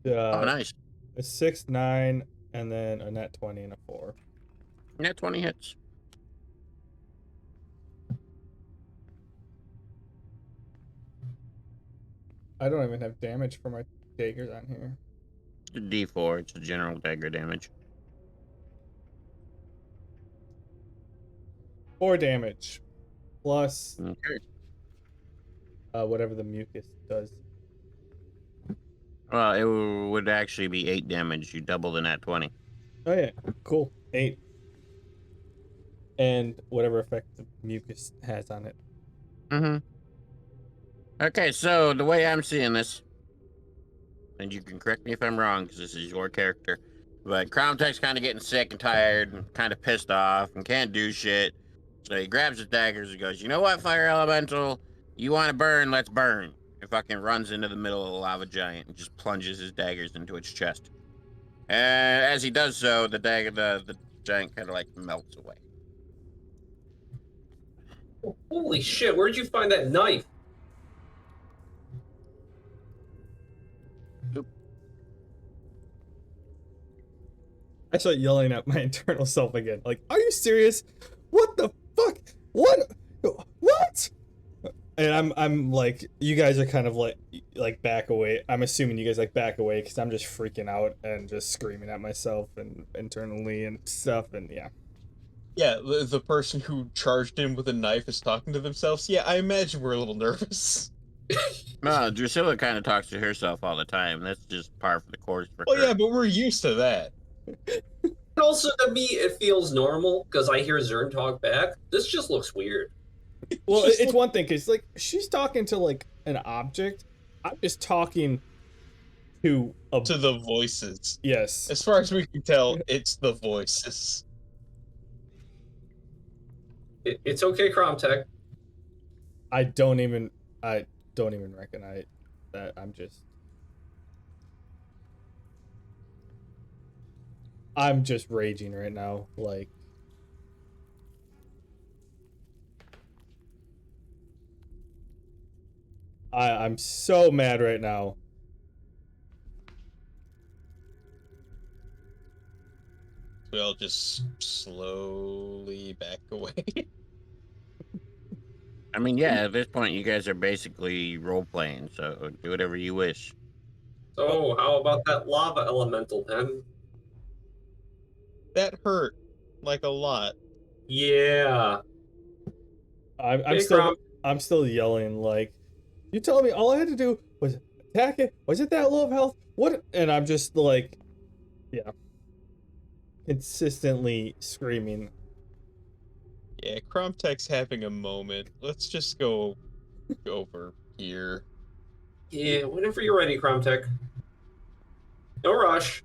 Oh, nice.
a 6, 9, and then a net 20 and a 4.
Yeah, 20 hits.
I don't even have damage for my daggers on here.
It's a D4. It's a general dagger damage.
4 damage. Plus
Okay.
whatever the mucus does.
Well, it would actually be 8 damage. You double the nat 20.
Oh yeah, cool. 8. And whatever effect the mucus has on it.
Mm-hmm. Okay, so the way I'm seeing this, and you can correct me if I'm wrong, because this is your character, but Crown Tech's kind of getting sick and tired and kind of pissed off and can't do shit. So he grabs his daggers and goes, "You know what, Fire Elemental? You want to burn? Let's burn." And fucking runs into the middle of the lava giant and just plunges his daggers into its chest. And as he does so, the giant kind of like melts away.
Holy shit, where'd you find that knife?
I start yelling at my internal self again. Like, are you serious? What the fuck? What? What? And I'm like, you guys are kind of like back away. I'm assuming you guys like back away because I'm just freaking out and just screaming at myself and internally and stuff. And yeah.
Yeah, the person who charged in with a knife is talking to themselves. Yeah, I imagine we're a little nervous.
No, Drusilla kind of talks to herself all the time. That's just par for the course for
Well,
her.
yeah, but we're used to that.
And also, to me, it feels normal because I hear Zern talk back. This just looks weird.
Well, it's one thing because like she's talking to like an object. I'm just talking to
the voices.
Yes.
As far as we can tell, it's the voices.
It's okay, Cromtech.
I don't even recognize that. I'm just raging right now. Like, I'm so mad right now.
We all just slowly back away.
I mean, yeah, at this point, you guys are basically role-playing, so do whatever you wish.
So, how about that lava elemental, then?
That hurt, like, a lot.
Yeah.
I'm still yelling, like, you telling me all I had to do was attack it? Was it that low of health? What? And I'm just like, yeah, consistently screaming.
Yeah, Cromtech's having a moment. Let's just go over here.
Yeah, whenever you're ready, Cromtech. No rush.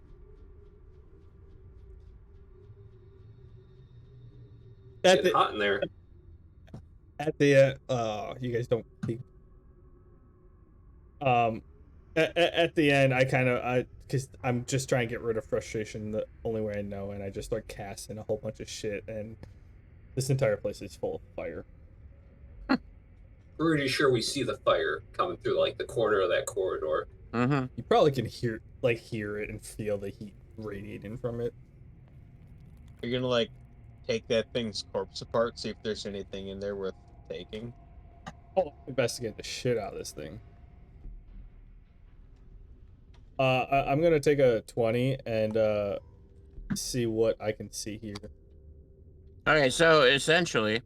It's getting hot in there.
At the you guys don't peek. At the end, because I'm just trying to get rid of frustration the only way I know, and I just start casting a whole bunch of shit, and this entire place is full of fire.
Pretty sure we see the fire coming through like the corner of that corridor.
Mm-hmm.
You probably can hear it and feel the heat radiating from it.
You're gonna like take that thing's corpse apart, see if there's anything in there worth taking.
Oh, investigate the shit out of this thing. I'm gonna take a 20 and see what I can see here.
Okay, so essentially,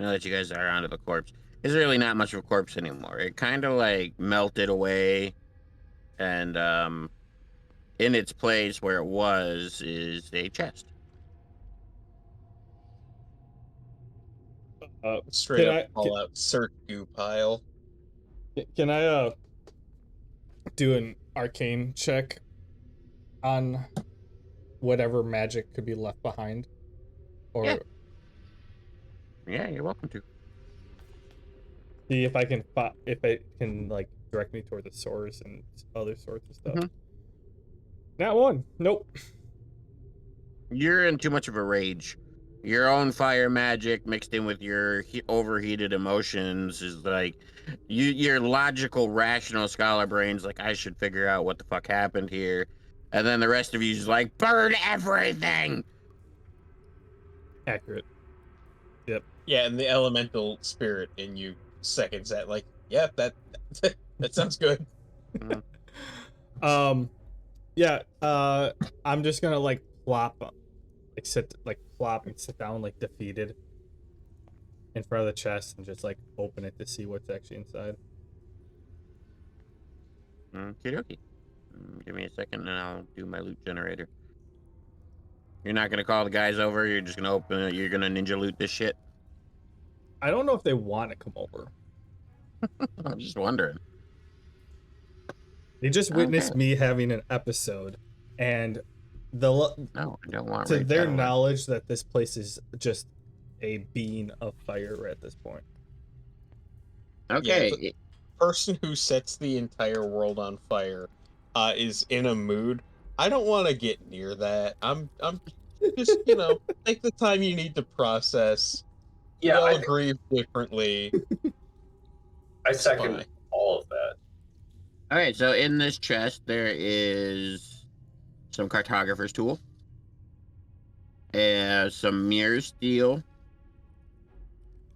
Now that you guys are onto the corpse, it's really not much of a corpse anymore. It kind of like melted away, and in its place where it was is a chest.
Straight
Can
up call out search goo pile.
can I do an arcane check on whatever magic could be left behind? Or
Yeah. Yeah, you're welcome to.
see if I can like direct me toward the source and other sorts of stuff.
Mhm.
Not one. Nope.
You're in too much of a rage. Your own fire magic mixed in with your overheated emotions is like your logical, rational scholar brain's like, I should figure out what the fuck happened here, and then the rest of you's like, burn everything.
Accurate.
Yeah, and the elemental spirit in you seconds that. Like, yeah, that that sounds good.
Yeah, I'm just gonna like plop and sit down like defeated in front of the chest and just like open it to see what's actually inside.
Okie dokie. Give me a second and I'll do my loot generator. You're not gonna call the guys over. You're just gonna open it. You're gonna ninja loot this shit.
I don't know if they want to come over.
I'm just wondering.
They just witnessed me having an episode, and
No, I don't want.
to their knowledge that this place is just a bean of fire at this point.
Okay.
Yeah, the person who sets the entire world on fire is in a mood. I don't want to get near that. I'm just, take the time you need to process.
Yeah,
we all grieve differently.
I second
fine.
all of that.
All right, so in this chest there is some cartographer's tool, some mirror steel,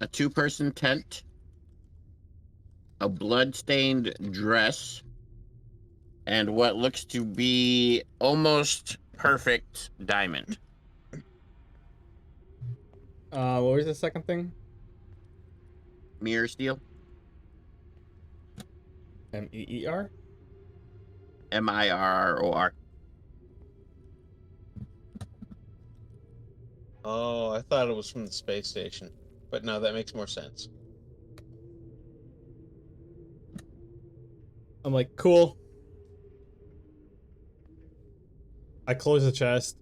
a 2-person tent, a blood-stained dress, and what looks to be almost perfect diamond.
What was the second thing?
Mirror steel.
MEER?
MIRROR.
Oh, I thought it was from the space station. But no, that makes more sense.
I'm like, cool. I close the chest,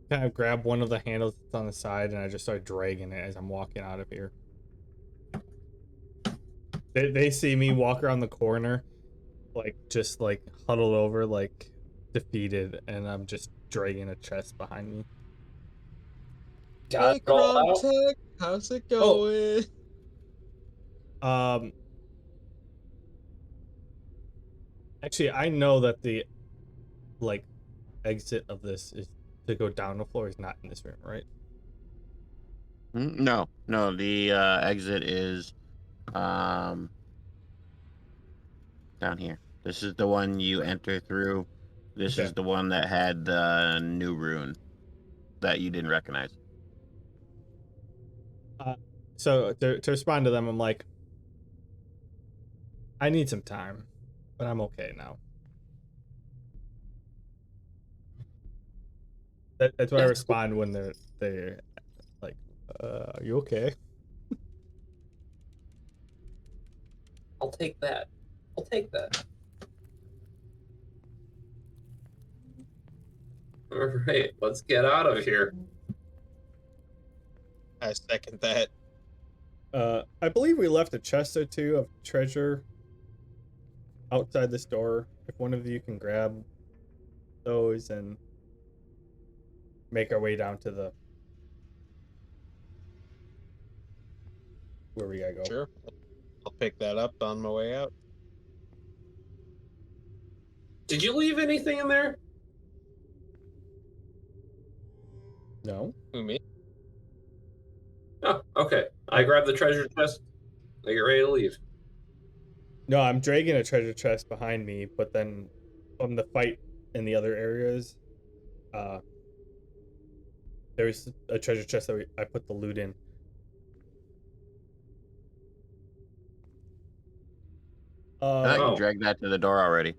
kind of grab one of the handles that's on the side, and I just start dragging it as I'm walking out of here. They see me walk around the corner, like just like huddled over, like defeated, and I'm just dragging a chest behind me.
Got
Hey,
it all out?
Tech, how's it going?
Actually, I know that the like exit of this is to go down the floor is not in this room, right?
No, the exit is down here. This is the one you enter through. This is the one that had the new rune that you didn't recognize.
So to respond to them, I'm like, I need some time, but I'm okay now. That's what I respond when they're like, are you okay?
I'll take that. I'll take that. All right, let's get out of here.
I second that.
I believe we left a chest or two of treasure outside this door. If one of you can grab those and make our way down to the where we gotta go.
Sure. I'll pick that up on my way out.
Did you leave anything in there?
No.
Who, me?
Oh, okay. I grab the treasure chest. I get ready to leave.
No, I'm dragging a treasure chest behind me, but then from the fight in the other areas, there's a treasure chest that I put the loot in.
You
Oh.
dragged that to the door already.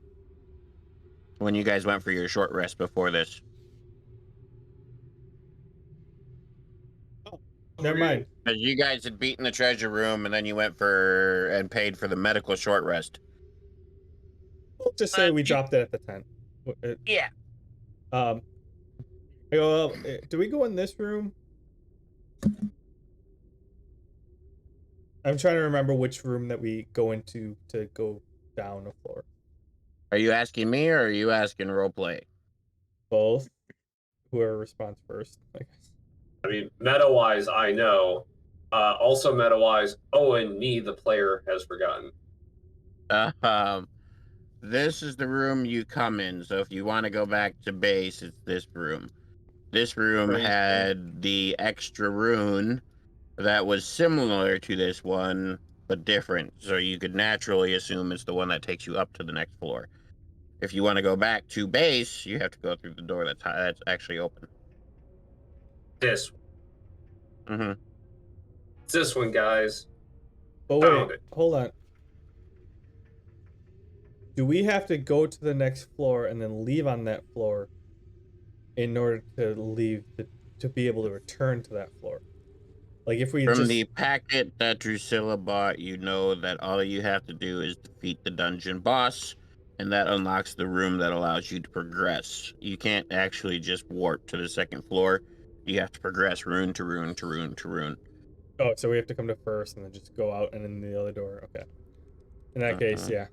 When you guys went for your short rest before this.
Never mind.
Because you guys had beaten the treasure room and then you went for and paid for the medical short rest.
We'll just say we dropped it at the tent.
Yeah.
I go, well, do we go in this room? I'm trying to remember which room that we go into to go down a floor.
Are you asking me or are you asking roleplay?
Both. Whoever responds first, I guess.
I mean, meta-wise, I know. Also meta-wise, Owen, me, the player, has forgotten.
This is the room you come in. So if you want to go back to base, it's this room. This room
Crazy.
had the extra rune that was similar to this one, but different. So you could naturally assume it's the one that takes you up to the next floor. If you want to go back to base, you have to go through the door that's actually open.
This.
Mm-hmm.
It's this one, guys.
But
Found
wait,
it.
hold on. Do we have to go to the next floor and then leave on that floor in order to to be able to return to that floor? Like if we
From
just
the packet that Drusilla bought, you know that all you have to do is defeat the dungeon boss, and that unlocks the room that allows you to progress. You can't actually just warp to the second floor. You have to progress rune to rune to rune to rune.
oh, so we have to come to first and then just go out and in the other door. Okay. In that case, yeah.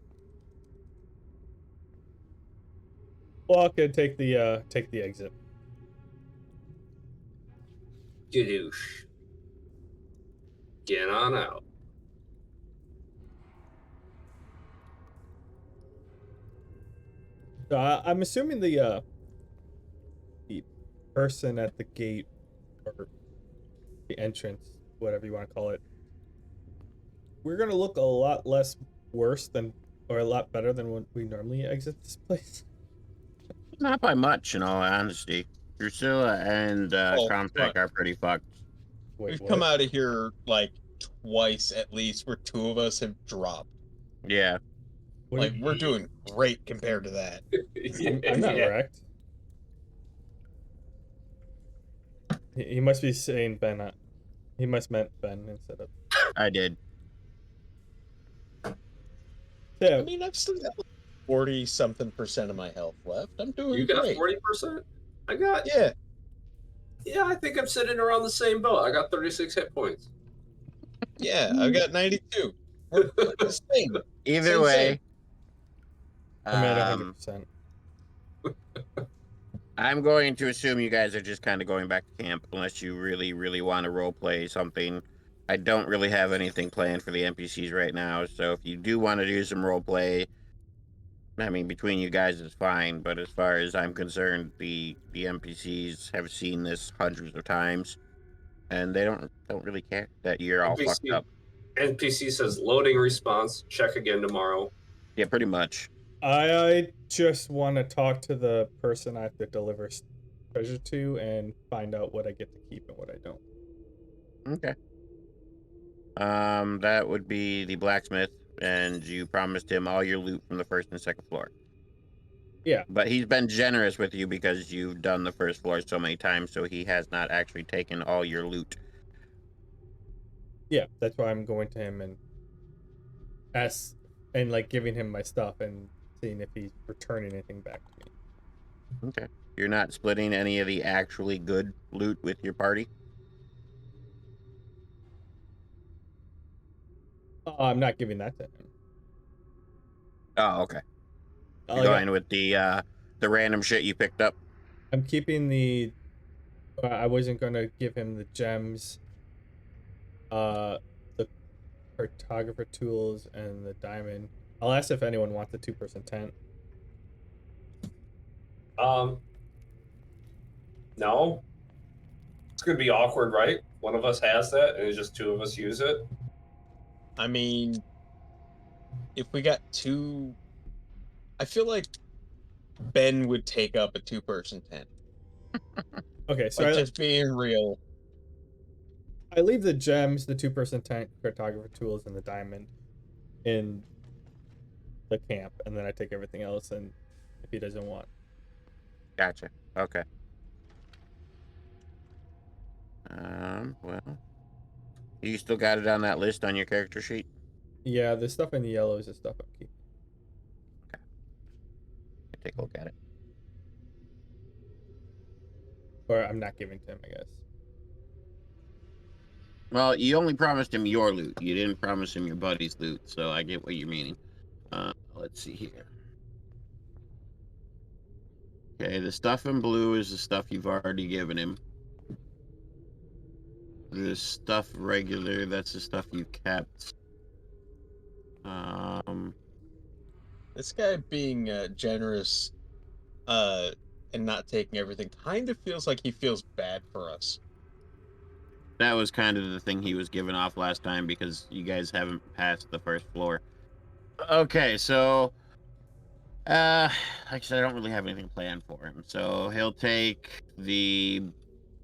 Well, I could take the exit.
Gadoosh. Get on out.
I'm assuming the person at the gate or the entrance, whatever you want to call it, we're gonna look a lot less worse than, or a lot better than when we normally exit this place.
Not by much, in all honesty. Drusilla and Cromtech are pretty fucked.
Wait,
We've
what?
come out of here like twice at least, where two of us have dropped.
Yeah.
What
Like
do you-
we're doing great compared to that.
I'm not
Yeah.
wrecked. He must be saying Ben. He must meant Ben instead of.
I did.
Yeah,
I mean, I've still got 40-something% of my health left. I'm doing
You got
great.
40%? I got...
Yeah.
Yeah, I think I'm sitting around the same boat. I got 36 hit points.
Yeah, I've got 92. We're the same.
Either
Same,
way,
I'm at
um,
100%.
I'm going to assume you guys are just kind of going back to camp, unless you really, really want to roleplay something. I don't really have anything planned for the NPCs right now, so if you do want to do some roleplay, I mean, between you guys is fine, but as far as I'm concerned, the NPCs have seen this hundreds of times, and they don't really care that you're all fucked up.
NPC says loading response. Check again tomorrow.
Yeah, pretty much.
I just want to talk to the person I have to deliver treasure to and find out what I get to keep and what I don't.
Okay. That would be the blacksmith, and you promised him all your loot from the first and second floor.
Yeah.
But he's been generous with you because you've done the first floor so many times, so he has not actually taken all your loot.
Yeah, that's why I'm going to him and like giving him my stuff and seeing if he's returning anything back to me.
Okay. You're not splitting any of the actually good loot with your party?
I'm not giving that to him.
Oh, okay. You're
Like,
going with the random shit you picked up?
I'm keeping the. I wasn't gonna give him the gems, the cartographer tools, and the diamond. I'll ask if anyone wants the 2-person tent.
No. It's gonna be awkward, right? One of us has that, and it's just two of us use it.
I mean, if we got two, I feel like Ben would take up a 2-person tent.
Okay, so
Like, just being real.
I leave the gems, the 2-person tent, cartographer tools, and the diamond in the camp, and then I take everything else. And if he doesn't want,
Gotcha. Okay. Well, you still got it on that list on your character sheet?
yeah, the stuff in the yellow is the stuff I'm keeping.
Take a look at it.
Or I'm not giving to him, I guess.
Well, you only promised him your loot. You didn't promise him your buddy's loot, so I get what you're meaning. Let's see here. Okay, the stuff in blue is the stuff you've already given him. The stuff regular, that's the stuff you kept.
This guy being generous and not taking everything kind of feels like he feels bad for us.
That was kind of the thing he was giving off last time because you guys haven't passed the first floor. Okay, so like I said, I don't really have anything planned for him. So he'll take the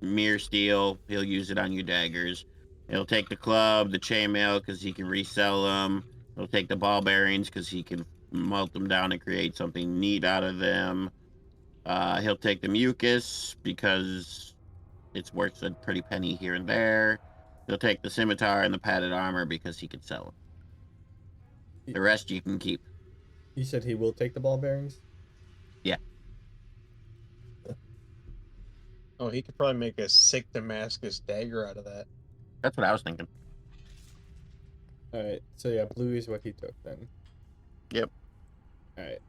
mirror steel, he'll use it on your daggers. He'll take the club, the chainmail, because he can resell them. He'll take the ball bearings because he can melt them down and create something neat out of them. He'll take the mucus because it's worth a pretty penny here and there. He'll take the scimitar and the padded armor because he can sell them. The rest you can keep.
You said he will take the ball bearings?
Yeah.
Oh, he could probably make a sick Damascus dagger out of that.
That's what I was thinking.
Alright, so yeah, blue is what he took then.
Yep.
Alright.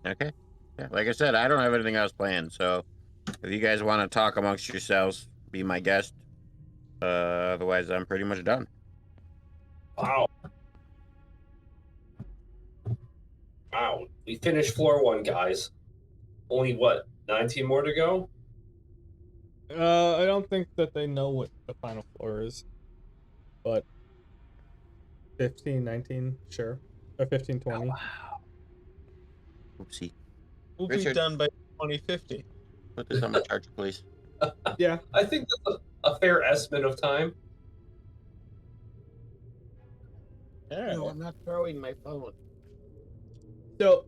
Okay. Yeah, like I said, I don't have anything else planned, so if you guys want to talk amongst yourselves, be my guest. Otherwise, I'm pretty much done.
Wow. Wow. We finished floor 1, guys. Only what, 19 more to go?
I don't think that they know what the final floor is. But 15, 19, sure. Or 15, 20.
Wow.
Oopsie.
We'll be
Richard.
done by 2050.
Put this on my charger, please.
Yeah.
I think that's a fair estimate of time.
Yeah.
No, I'm not throwing my phone.
So,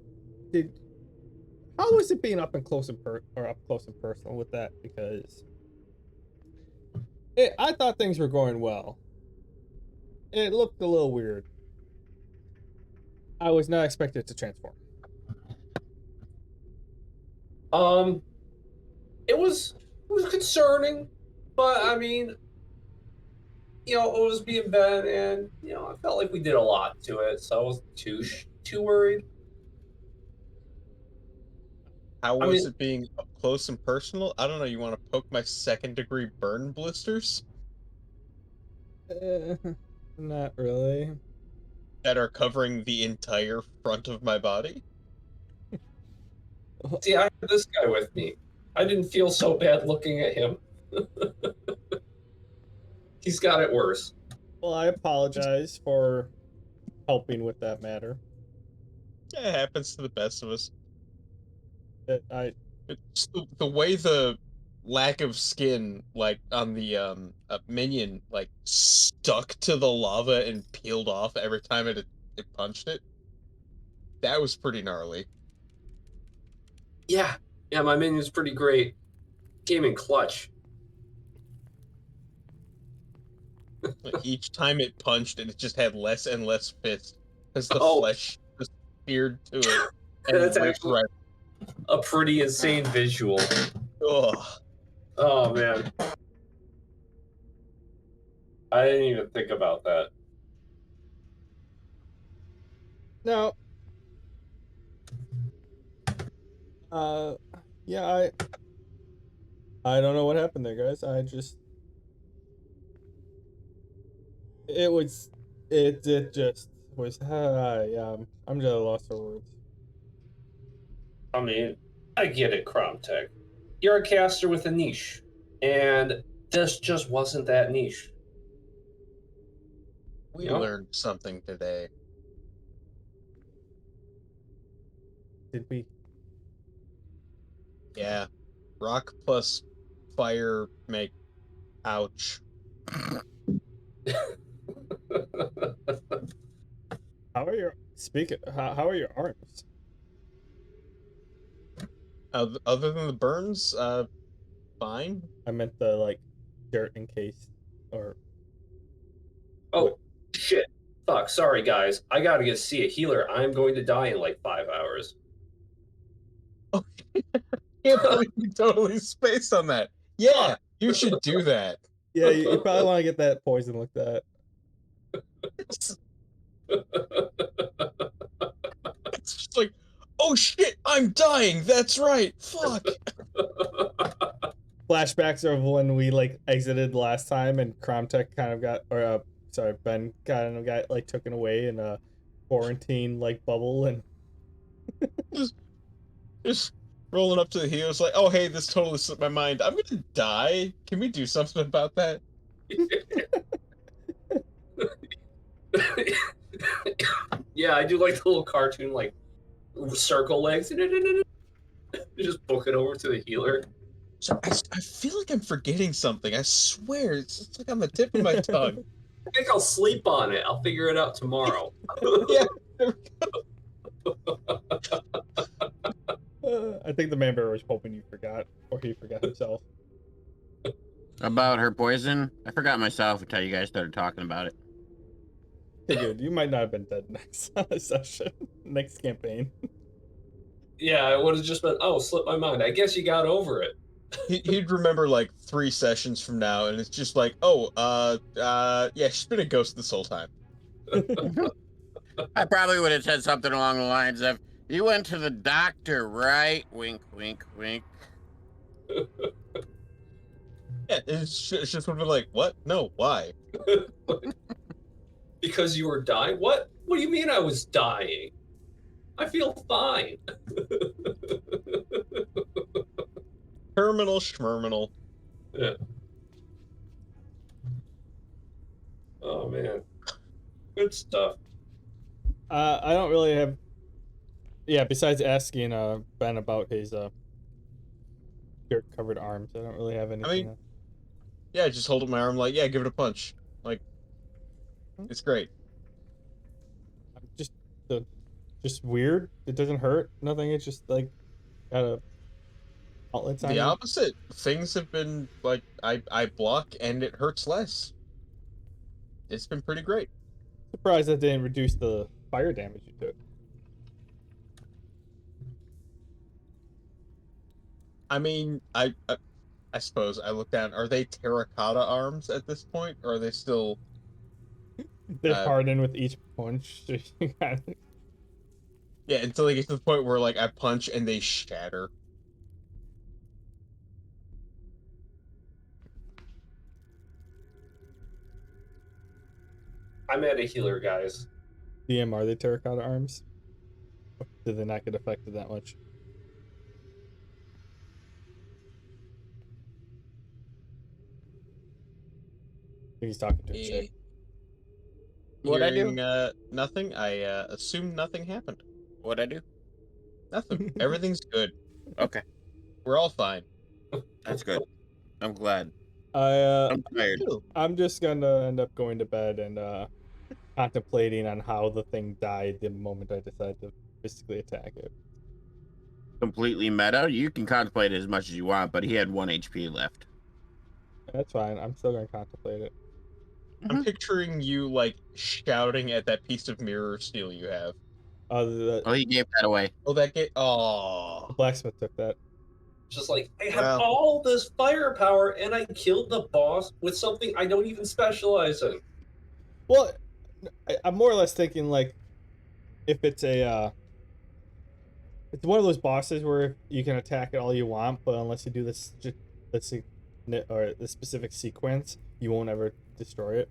how was it being up close and personal with that? Because I thought things were going well. It looked a little weird. I was not expected to transform.
It was concerning, but I mean, it was being bad, and I felt like we did a lot to it, so I wasn't too worried.
How
I
was
mean-
it being up close and personal? I don't know. You want to poke my 2nd-degree burn blisters
Not really.
that are covering the entire front of my body?
See, I had this guy with me. I didn't feel so bad looking at him. He's got it worse.
Well, I apologize for helping with that matter.
Yeah, it happens to the best of us.
It's
The way the lack of skin, like on the minion, like stuck to the lava and peeled off every time it punched it. That was pretty gnarly.
Yeah, my minion's pretty great. Came in clutch.
Like, each time it punched, it just had less and less fist as the
Oh.
flesh just adhered to it. And
That's
ripped
actually
right.
a pretty insane visual.
Ugh.
Oh man, I didn't even think about that.
now. Yeah, I don't know what happened there, guys. It just was. Yeah, I'm just lost for words.
I mean, I get it, Cromtech. You're a caster with a niche, and this just wasn't that niche.
We
Yeah.
learned something today.
Did we?
Yeah. Rock plus fire make ouch.
How are your how are your arms?
Other than the burns, fine.
I meant the like dirt encased or
Oh, shit. Fuck, sorry guys. I gotta get see a healer. I'm going to die in like 5 hours.
Can't believe you totally spaced on that. Yeah, you should do that.
yeah, you probably want to get that poison looked at.
It's just like, oh shit, I'm dying. That's right. Fuck.
Flashbacks of when we like exited last time and Cromtech kind of got sorry, Ben kind of got like taken away in a quarantine like bubble and
Just rolling up to the heels like, oh hey, this totally slipped my mind. I'm gonna die. Can we do something about that?
Yeah, I do like the little cartoon like circle legs. Just book it over to the healer.
So I feel like I'm forgetting something. I swear, it's like on the tip of my tongue.
I think I'll sleep on it. I'll figure it out tomorrow.
Yeah.
I think the man bear was hoping you forgot or he forgot himself.
About her poison? I forgot myself until you guys started talking about it.
Okay, good. You might not have been dead next session, next campaign.
Yeah, I would have just been, oh, slipped my mind. I guess you got over it.
He'd remember like 3 sessions from now, and it's just like, oh, yeah, she's been a ghost this whole time.
I probably would have said something along the lines of, "You went to the doctor, right? Wink, wink, wink."
Yeah, it's just would be like, what? No, why?
Because you were dying? What? What do you mean I was dying? I feel fine.
Terminal schmerminal.
Yeah. Oh man, good stuff.
I don't really have. Yeah, besides asking Ben about his dirt-covered arms, I don't really have anything.
mean, Yeah, just hold up my arm like, yeah, give it a punch. Like, it's great.
Just weird. It doesn't hurt. Nothing. It's just like got a outlets on
The
it.
opposite. Things have been like, I block and it hurts less. It's been pretty great.
Surprised that didn't reduce the fire damage you took.
I mean, I suppose I look down. Are they terracotta arms at this point, or are they still?
They harden with each punch.
Yeah, until they get to the point where like I punch and they shatter.
I'm at a healer, guys.
DM, are they terracotta arms? Or did they not get affected that much? I think he's talking to a chick.
What'd I do?
Hearing, nothing. I assume nothing happened.
What'd I do?
Nothing. Everything's good.
Okay,
We're all fine.
that's good. I'm glad.
I'm
tired.
I'm just gonna end up going to bed and contemplating on how the thing died the moment I decide to physically attack it.
Completely meta. You can contemplate it as much as you want, but he had 1 HP left.
That's fine. I'm still gonna contemplate it.
I'm picturing you like shouting at that piece of mirror steel you have.
The
Oh, he gave that away.
Oh, that get. Oh.
blacksmith took that.
Just like, I have
Wow.
all this firepower and I killed the boss with something I don't even specialize in.
Well, I'm more or less thinking like, if it's a, it's one of those bosses where you can attack it all you want, but unless you do this, let's see, or the specific sequence, you won't ever destroy it.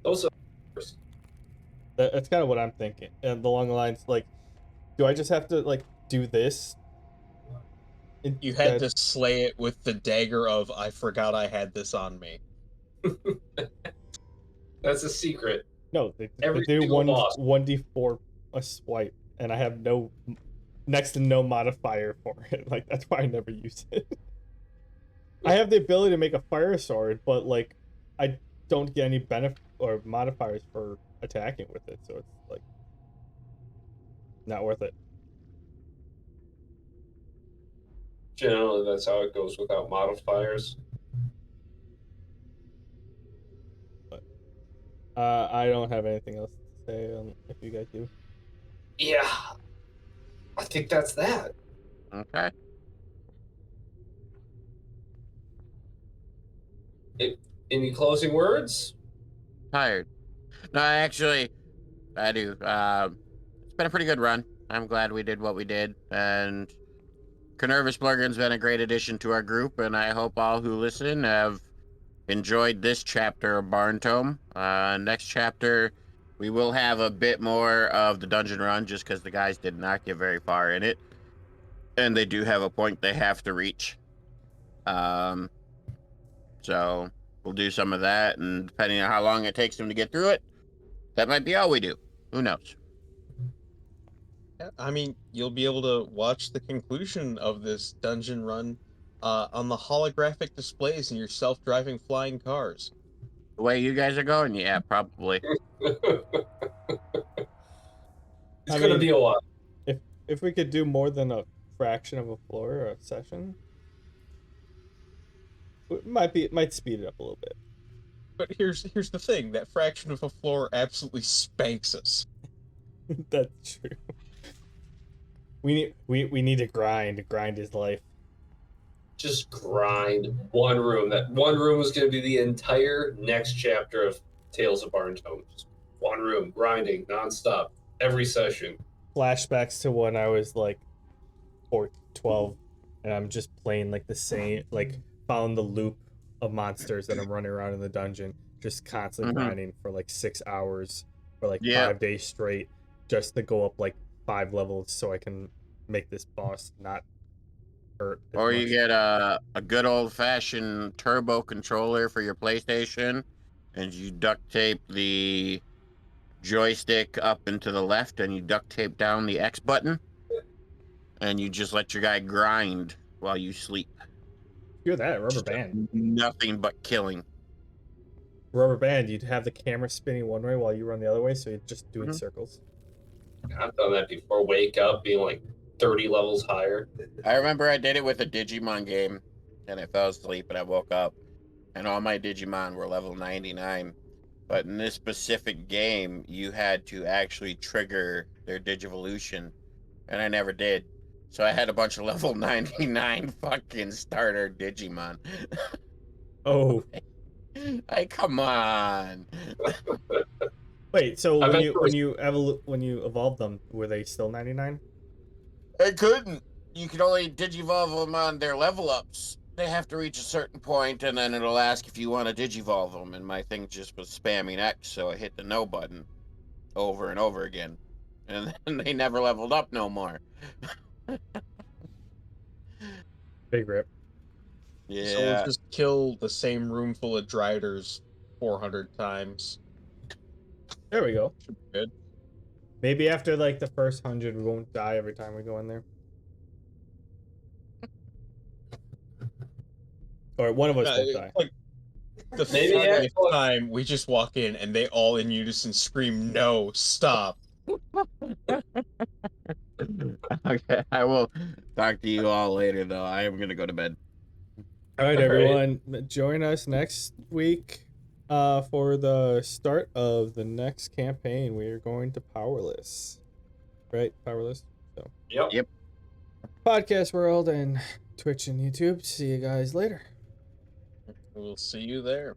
Those are
That's kind of what I'm thinking, and along the lines like, do I just have to like do this?
You had to slay it with the dagger of I forgot I had this on me.
That's a secret.
No, they
Every
do
single boss.
1d4 a swipe, and I have no next to no modifier for it. Like that's why I never use it. I have the ability to make a fire sword, but like I don't get any benefit or modifiers for attacking with it, so it's like not worth it.
Generally, that's how it goes without modifiers.
I don't have anything else to say if you guys do.
Yeah, I think that's that.
Okay.
Any closing words?
Tired. No, I do. It's been a pretty good run. I'm glad we did what we did, and Canervis Blurgen's been a great addition to our group, and I hope all who listen have enjoyed this chapter of Barntome. Next chapter, we will have a bit more of the dungeon run, just because the guys did not get very far in it, and they do have a point they have to reach. So we'll do some of that, and depending on how long it takes them to get through it, that might be all we do. Who knows?
Yeah, I mean, you'll be able to watch the conclusion of this dungeon run on the holographic displays in your self-driving flying cars.
The way you guys are going, yeah, probably.
It's gonna be a while.
If we could do more than a fraction of a floor or a session, it might speed it up a little bit.
But here's the thing: that fraction of a floor absolutely spanks us.
That's true. We need to grind. Grind is life.
Just grind one room. That one room is going to be the entire next chapter of Tales of Barntome. Just one room, grinding nonstop, every session.
Flashbacks to when I was like 12, and I'm just playing like the same, like found the loop of monsters that I'm running around in the dungeon, just constantly grinding for like 6 hours for like 5 days straight, just to go up like 5 levels so I can make this boss not hurt.
Or you get a good old fashioned turbo controller for your PlayStation, and you duct tape the joystick up and to the left, and you duct tape down the X button, and you just let your guy grind while you sleep.
Hear that? Rubber band.
Nothing but killing.
Rubber band. You'd have the camera spinning one way while you run the other way, so you're just doing circles.
I've done that before. Wake up, being like 30 levels higher.
I remember I did it with a Digimon game, and I fell asleep, and I woke up, and all my Digimon were level 99. But in this specific game, you had to actually trigger their Digivolution, and I never did. So I had a bunch of level 99 fucking starter Digimon.
Oh.
Come on.
Wait, so when you evolved them, were they still 99?
I couldn't. You could only Digivolve them on their level ups. They have to reach a certain point, and then it'll ask if you want to Digivolve them, and my thing just was spamming X, so I hit the no button over and over again. And then they never leveled up no more.
Big rip.
Yeah.
So we'll just kill the same room full of Driders 400 times.
There we go.
Good.
Maybe after like the first 100, we won't die every time we go in there. Or one of us won't die.
Like the
Maybe
50th time we just walk in and they all in unison scream, "No, stop!"
Okay, I will talk to you all later, though. I am gonna go to bed.
All right, everyone, join us next week for the start of the next campaign. We are going to Powerless, right? Powerless. So.
Yep.
Podcast World and Twitch and YouTube. See you guys later.
We'll see you there.